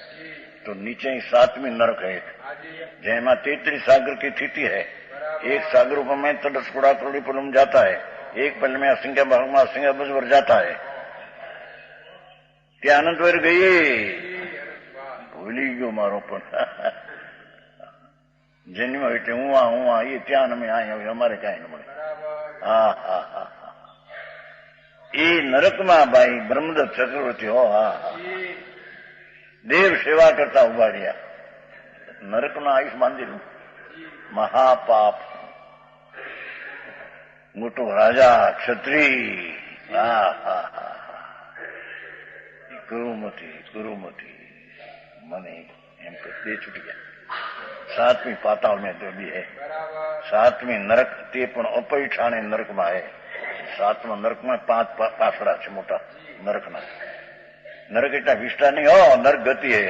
तो नीचे ही 7वीं नरक है, जैमा 33 सागर की स्थिति है। एक सागर में तटस्थ कुड़ा करोड़ी पलम जाता है, एक पल में असंख्य भाग में असंख्य बजवर जाता है। क्या अनंत वर गई भूल ભૂલી ગયો મારો પણ જન્મ એટલે હું આ એ ત્યાં અમે અહીંયા અમારે કાંઈ ન મળે. હા હા હા હા એ નરકમાં ભાઈ બ્રહ્મદત્ત ચક્રવર્તી હો. હા હા દેવ સેવા કરતા ઉભાડ્યા. નરકનું આયુષ બાંધેલું મહાપાપ. મોટો રાજા ક્ષત્રિય. હા હા હા ગુરુમતી મને એમ કે તે છૂટી ગયા. 7वीं पाताल में तो भी है. 7वीं नरक ते पण अपैठाणे नरकમાં है. 7મા નરકમાં 5 પાસડા છે મોટા નરકના. નરક એટલા વિષ્ટા નહીં હો, નરક ગતિ હે.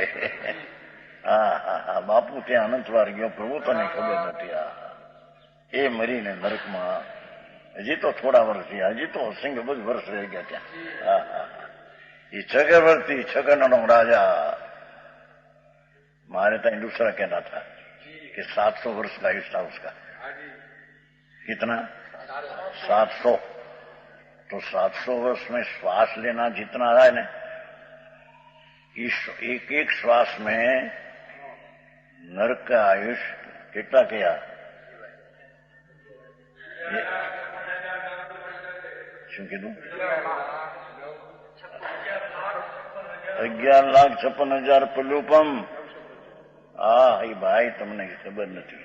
હા હા હા બાપુ ત્યાં અનંતવાર ગયો, પ્રભુ તને ખબર નથી. હા એ મરીને નરકમાં હજી તો થોડા વર્ષ થયા, હજી તો સિંહ બધું વર્ષ રહી ગયા ત્યાં. હા હા એ ચક્રવર્તી છગનનો राजा हमारे तो दूसरा कहना था कि 700 वर्ष का आयुष था उसका. कितना? 700. तो 700 वर्ष में श्वास लेना जितना है ना, एक एक श्वास में नरक का आयुष कितना किया? શું કીધું? 11,56,000 પલ્લુપમ. હા એ ભાઈ તમને ખબર નથી.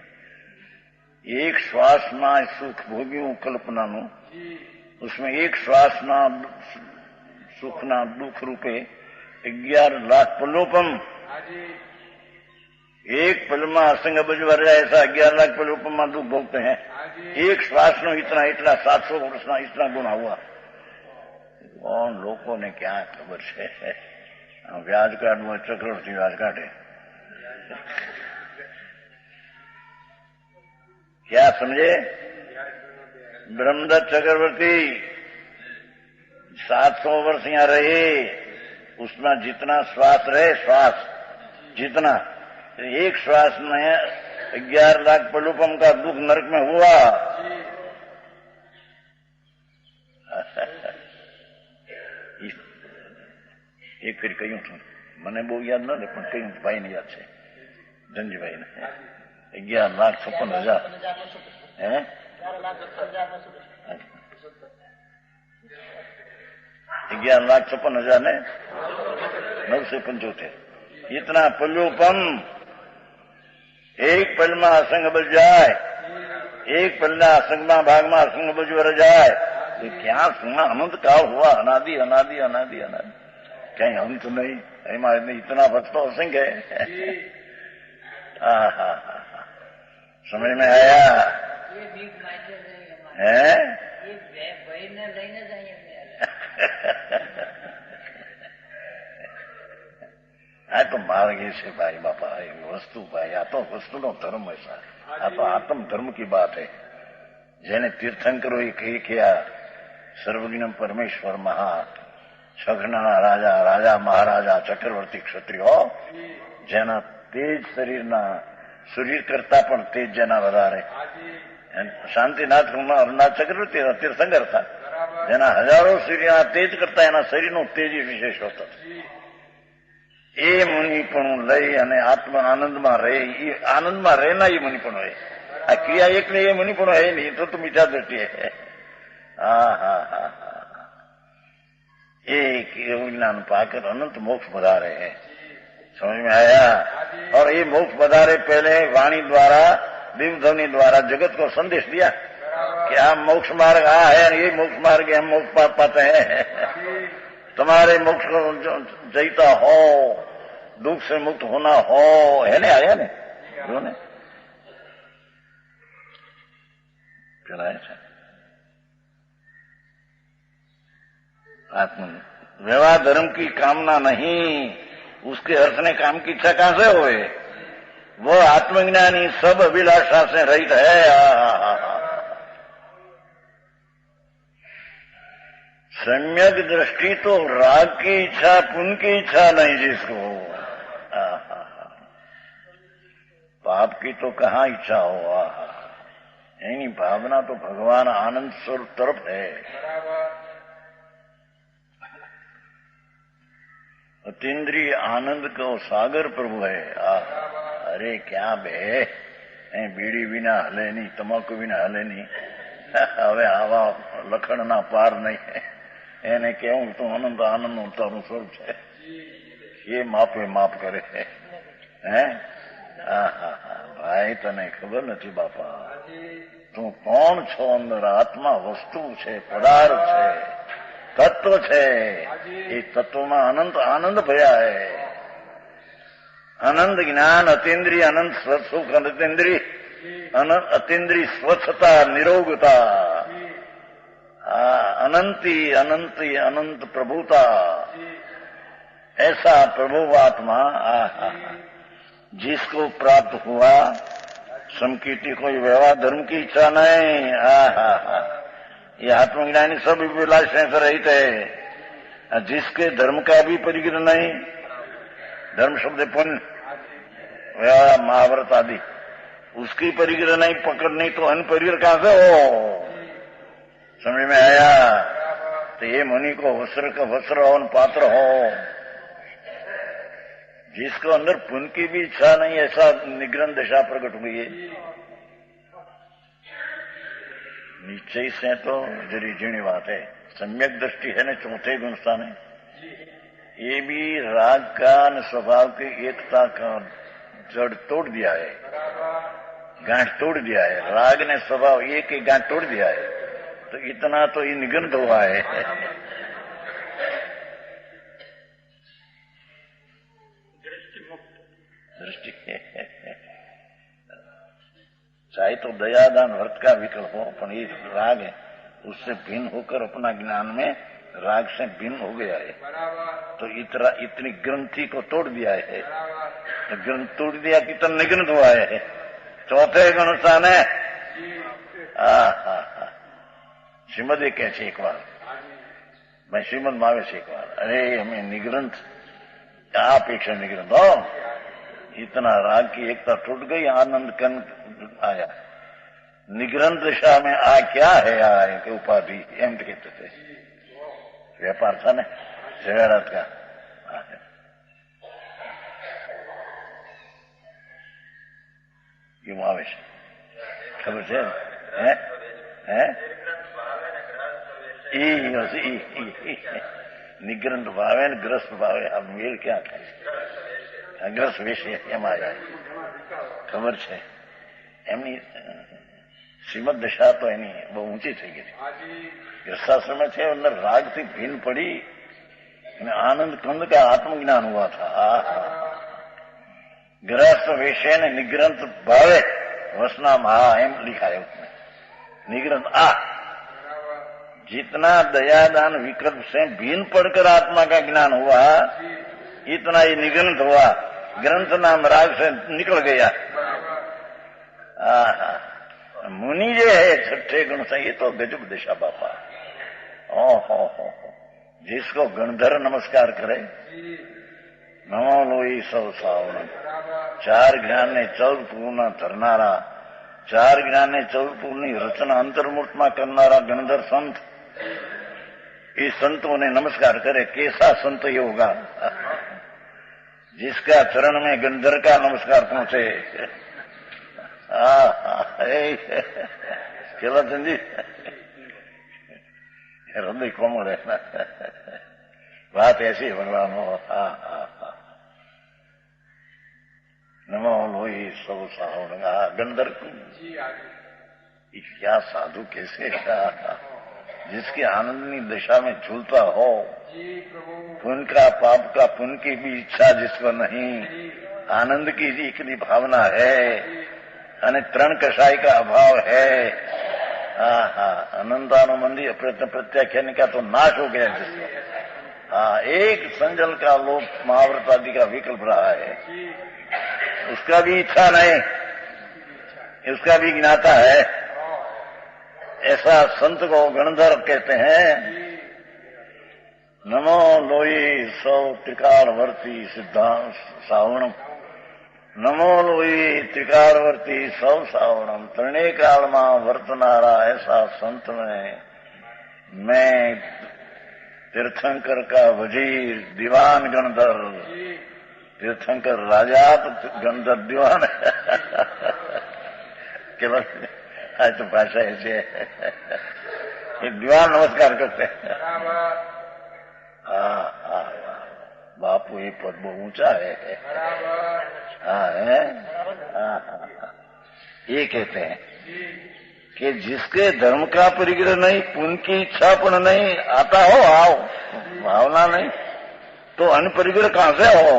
એક શ્વાસમાં સુખ ભોગ્યું કલ્પનાનું, उसमें एक श्वासना सुखना दुख रूपे 11 लाख पल्लोपम. एक पल में असंग बजवर ऐसा 11 लाख पल्लोपम में दुख भोगते हैं. एक श्वास नो इतना इतना 700 वर्षना इतना गुना हुआ. कौन लोगों ने क्या खबर है? व्याज काटવું चक्रवर्ती व्याज काटे. क्या समझे? ब्रह्मदत्त चक्रवर्ती 700 वर्ष यहाँ रहे, उसमें जितना श्वास रहे, श्वास जितना, एक श्वास में 11 लाख पल्लुपम का दुख नरक में हुआ. एक फिर કહ્યું છું, મને બહુ યાદ નથી પણ કહ્યું ભાઈને યાદ છે, ધનજીભાઈને. 11,56,000 હે 11,56,000 ने 975 इतना पल्लुपम एक पल में असंग बज जाए, एक पलना असंगमा भाग में असंग बजवर जाए तो क्या सुना अनंत काल हुआ. अनादि अनादि अनादि अनादि कहीं अंत नहीं. हमारे इतना भक्त असंग है. हाँ हाँ हाँ समझ में आया? है આ તો માર્ગ છે ભાઈ બાપા. વસ્તુ ભાઈ આ તો વસ્તુનો ધર્મ है સાહેબ. આ તો આત્મ ધર્મ की बात है. જેને તીર્થંકરોએ કહી કે આ સર્વજ્ઞ પરમેશ્વર મહા છગનના રાજા રાજા મહારાજા ચક્રવર્તી ક્ષત્રિયો જેના તેજ શરીરના શરીર કરતા પણ તેજ જેના વધારે. શાંતિનાથ ચક્રવર્તી તીર્થંકર હતા જેના હજારો સૂર્યના તેજ કરતા એના શરીરનું તેજ વિશેષ હતો. એ મુનિપણું લઈ અને આત્મ આનંદમાં રહે, એ આનંદમાં રહેના એ મુનિપણું હોય. આ ક્રિયા એકને એ મુનિપણું है नहीं तो मीठा दृष्टि है. हाँ हाँ हाँ हाँ एक ज्ञान पाकर अनंत मोक्ष बधा रहे हैं. समझ में आया? और ये मोक्ष बधा रहे पहले वाणी द्वारा दिव्यध्वनि द्वारा जगत को संदेश दिया कि आप मोक्ष मार्ग है, ये मोक्ष मार्ग हम मोक्ष पाते हैं. तुम्हारे मोक्ष को जयता हो, दुख से मुक्त होना हो, है ने? आया ने जो ने चलाया था. आत्म व्यवहार धर्म की कामना नहीं, उसके अर्थ ने काम की इच्छा कहां से होए? वो आत्मज्ञानी सब अभिलाषा से रहित है. सम्यक दृष्टि तो राग की इच्छा पुण्य की इच्छा नहीं जिसको. पाप की तो कहाँ इच्छा हो. यानी भावना तो भगवान आनंद स्वरूप तरफ है. अतीन्द्रिय आनंद को सागर प्रभु है। अरे क्या बे, बीड़ी विना हले नहीं, तमाकू विना हले नहीं। હવે આવા લખણના પાર નહીં, એને કેવું તું આનંદ આનંદનું તારું સ્વરૂપ છે, એ માપે માપ કરે હે। ભાઈ તને ખબર નથી બાપા, તું કોણ છો? અંદર આત્મા વસ્તુ છે, પદાર્થ છે, તત્વ છે। એ તત્વમાં અનંત આનંદ ભર્યા હે। અનંત જ્ઞાન, અતીન્દ્રિય અનંત સુખ, અતીન્દ્રિય अतीन्द्रिय स्वच्छता, निरोगता, अनंती अनंती अनंत प्रभुता, ऐसा प्रभुवात्मा जिसको प्राप्त हुआ। समकीटी कोई व्यवहार धर्म की इच्छा नहीं। ये आत्मज्ञानी सब विलास से रहित है, जिसके धर्म का भी परिग्रह नहीं। धर्म शब्द पुण्य, व्यवहार, महाभारत आदि, उसकी परिग्रह नहीं, पकड़ नहीं, तो अनपरिग्रह कहां से हो? समझ में आया? तो ये मुनि को वस्त्र हो, पात्र हो, जिसको अंदर पुण्य की भी इच्छा नहीं, ऐसा निग्रह दशा प्रकट हुई है। निश्चय से तो जरी जीणी बात है। सम्यक दृष्टि है ना, चौथे गुण स्थान है। ये भी राग का स्वभाव की एकता का जड़ तोड़ दिया है, गांठ तोड़ दिया है। राग ने स्वभाव एक ही गांठ तोड़ दिया है, तो इतना तो ये निगंध हुआ है। दृष्टि चाहे तो दयादान व्रत का विकल्प हो, पर ये राग है, उससे भिन्न होकर अपना ज्ञान में राग से भिन्न हो गया है, तो इतनी ग्रंथि को तोड़ दिया है। तो ग्रंथ तोड़ दिया, कितना निग्रंथ हुआ है। चौथे गुण स्थान है। श्रीमद एक है एक बार, मैं श्रीमद मावे से एक बार, अरे हमें निग्रंथ अपेक्षा निग्रंथ हो, इतना राग की एकता टूट गई, आनंद कन आया। निग्रंथ दिशा में आ क्या है? आए के उपाधि एम कहते थे, व्यापार था ना जवाहरात का। क्यों आवेश खबर है? निग्रंथ भावे ने ग्रस्त भावे, अब मेल क्या था? ग्रस्त विषय एम आया खबर है। એમની શ્રીમદ દશા તો એની બહુ ઊંચી થઈ ગઈ છે। ग्रस्ताश्रम में थे, अंदर राग थी भिन्न पड़ी, आनंद कंद का आत्मज्ञान हुआ था। ग्रस्त विषय ने निग्रंथ भावे वसना महा एम लिखा है उसमें। निग्रंथ जितना दयादान विकल्प से भिन्न पढ़कर आत्मा का ज्ञान हुआ, इतना ये निग्रंथ हुआ। ग्रंथ नाम राग से निकल गया। मुनि जो है छठे गुण से, ये तो गजब दिशा बापा। ओहो जिसको गणधर नमस्कार करे, नमो लोई सौ सावण। चार ज्ञान ने 14 पूर्ण धरनारा, चार ज्ञान ने 14 पूर्ण रचना अंतर्मूर्त में करनारा गणधर संत, इस संतों ने नमस्कार करे। कैसा संत ये होगा जिसका चरण में गणधर का नमस्कार पहुंचे? केला चंदी हृदय कोमल है ना, बात ऐसी भगवान हो। नमो लोई सब साहु गंदर क्या साधु कैसे जिसकी आनंदनी दिशा में झूलता हो, पुण्य का पाप का पुण्य की भी इच्छा जिसको नहीं, आनंद की इतनी भावना है, અને ત્રણ कषाय का अभाव है। अनंतानुबंधी अप्रयत्न प्रत्याख्यान का तो नाश हो गया जिसका। एक संजल का लोप महाव्रत आदि का विकल्प रहा है, उसका भी इच्छा नहीं, उसका भी ज्ञाता है। ऐसा संत को गणधर कहते हैं। नमो लोई सौ त्रिकालवर्ती सिद्धांत सावण, नमो लोई त्रिकालवर्ती सौ सावणम। त्रिणे काल में वर्तनारा ऐसा संत में मैं तीर्थंकर का वजीर दीवान गणधर, तीर्थंकर राजा तो गणधर दीवान केवल आज तो भाषा ऐसी है, ये दीवान नमस्कार करते हैं। बापू ये पद बहुत ऊंचा है। ये कहते हैं कि जिसके धर्म का परिग्रह नहीं, पुण्य की इच्छा पण नहीं, आता हो आओ भावना नहीं, तो अन्न परिग्रह कहां से हो?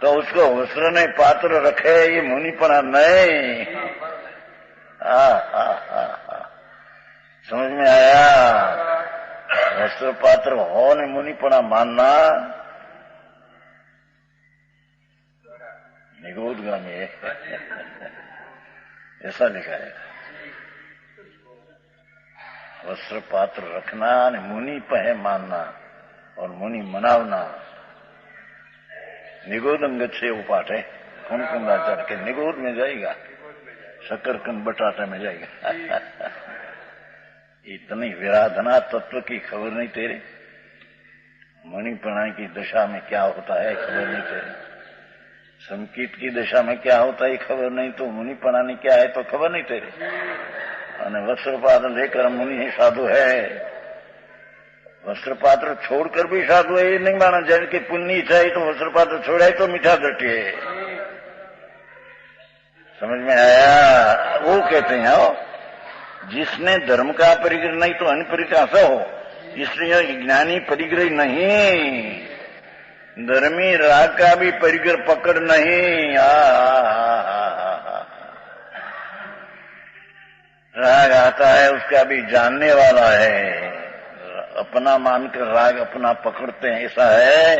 तो उसको वस्त्र नहीं पात्र रखे, ये मुनिपना नहीं। समझ में आया? वस्त्र पात्र हो ने मुनिपना मानना निगोदगामी है, ऐसा लिखा है। वस्त्र पात्र रखना ने मुनि पहे मानना और मुनि मनावना। निगोदम गच्छे वो पाठ है, कुंकुंदा चढ़ के निगोद में जाएगा, शकरकंद बटाटे में जाएगा। इतनी विराधना तत्व की खबर नहीं तेरे, मणिपणा की दशा में क्या होता है खबर नहीं तेरे, संकीत की दशा में क्या होता है खबर नहीं, तो मुनिपणा ने क्या है तो खबर नहीं तेरे। और वस्त्रपात्र लेकर मुनि ही साधु है, वस्त्रपात्र छोड़कर भी साधु है, ये नहीं माना। जैन की पुण्य इच्छा है तो वस्त्रपात्र छोड़ा तो मीठा दृष्टि है। समझ में आया? वो कहते हैं जिसने धर्म का परिग्रह नहीं तो अन्य परिग्रह से हो, इसलिए ज्ञानी परिग्रह नहीं, धर्मी राग का भी परिग्रह पकड़ नहीं। राग आता है उसका भी जानने वाला है, अपना मानकर राग अपना पकड़ते हैं, ऐसा है।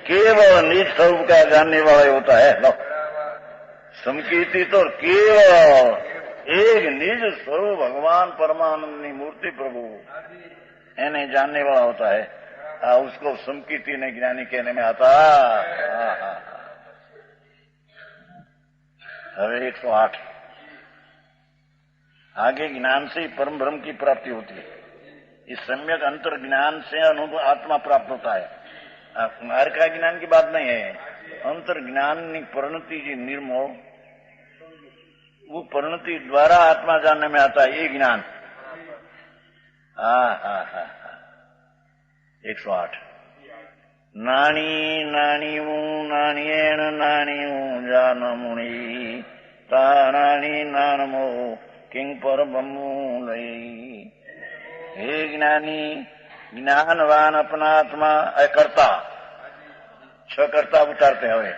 केवल निज स्वरूप का जानने वाला होता है। लो समकीर्ति तो केवल एक निज स्वरूप भगवान परमानंद मूर्ति प्रभु इन्हें जानने वाला होता है। उसको समकीर्ति ने ज्ञानी कहने में आता। अब 108 आगे ज्ञान से परम ब्रह्म की प्राप्ति होती है। इस सम्यक अंतर ज्ञान से अनुभव आत्मा प्राप्त होता है। कुमार का ज्ञान की बात नहीं है, अंतर ज्ञान परिणति जी निर्मोह, वो परिणति द्वारा आत्मा जानने में आता है, ये ज्ञान। 108 नाणी नाणीऊ नाणियेण नाणीऊ जान मुनि ता नाणी नानमो किंग पर लई। हे ज्ञानी, ज्ञानवान अपना आत्मा अकर्ता, 6 कर्ता उतारते हैं,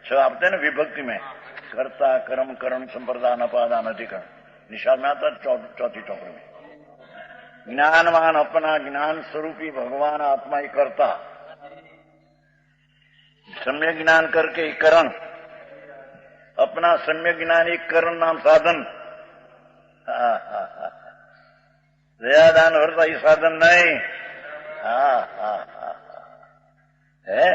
6 आते हैं ना विभक्ति में, कर्ता कर्म करण संप्रदान अपादान अधिकरण, निशान में आता चौथी टोकरी में। ज्ञानवान अपना ज्ञान स्वरूपी भगवान आत्मा ही कर्ता, सम्यक ज्ञान करके करण, अपना सम्यक ज्ञान एक करण नाम साधन। दयादान भरता ही साधन नहीं है।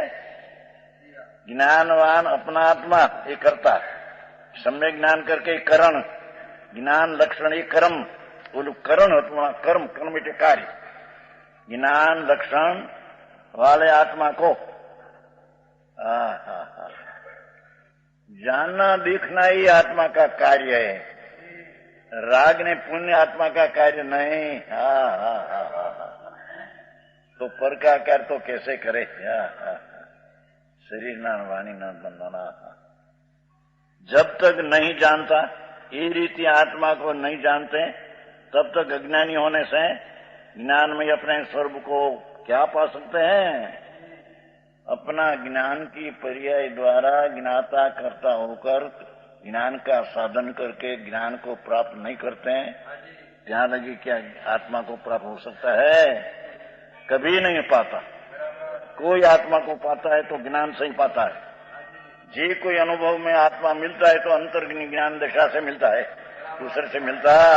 ज्ञानवान अपना आत्मा ये करता, सम्यक ज्ञान करके करण, ज्ञान लक्षण ये कर्म, बोलो करण आत्मा कर्म, कर्म बेटे कार्य, ज्ञान लक्षण वाले आत्मा को जानना देखना ही आत्मा का कार्य है। राग ने पुण्य आत्मा का कार्य नहीं। तो पर का कार्य तो कैसे करे? शरीर ना वाणी ना बंधना। जब तक नहीं जानता, ये रीति आत्मा को नहीं जानते, तब तक अज्ञानी होने से ज्ञान में अपने स्वरूप को क्या पा सकते हैं? अपना ज्ञान की पर्याय द्वारा ज्ञाता करता होकर ज्ञान का साधन करके ज्ञान को प्राप्त नहीं करते हैं। ध्यान लगी क्या आत्मा को प्राप्त हो सकता है? कभी नहीं पाता। कोई आत्मा को पाता है तो ज्ञान से ही पाता है। जी कोई अनुभव में आत्मा मिलता है तो अंतर ज्ञान दशा से मिलता है, दूसरे से मिलता है।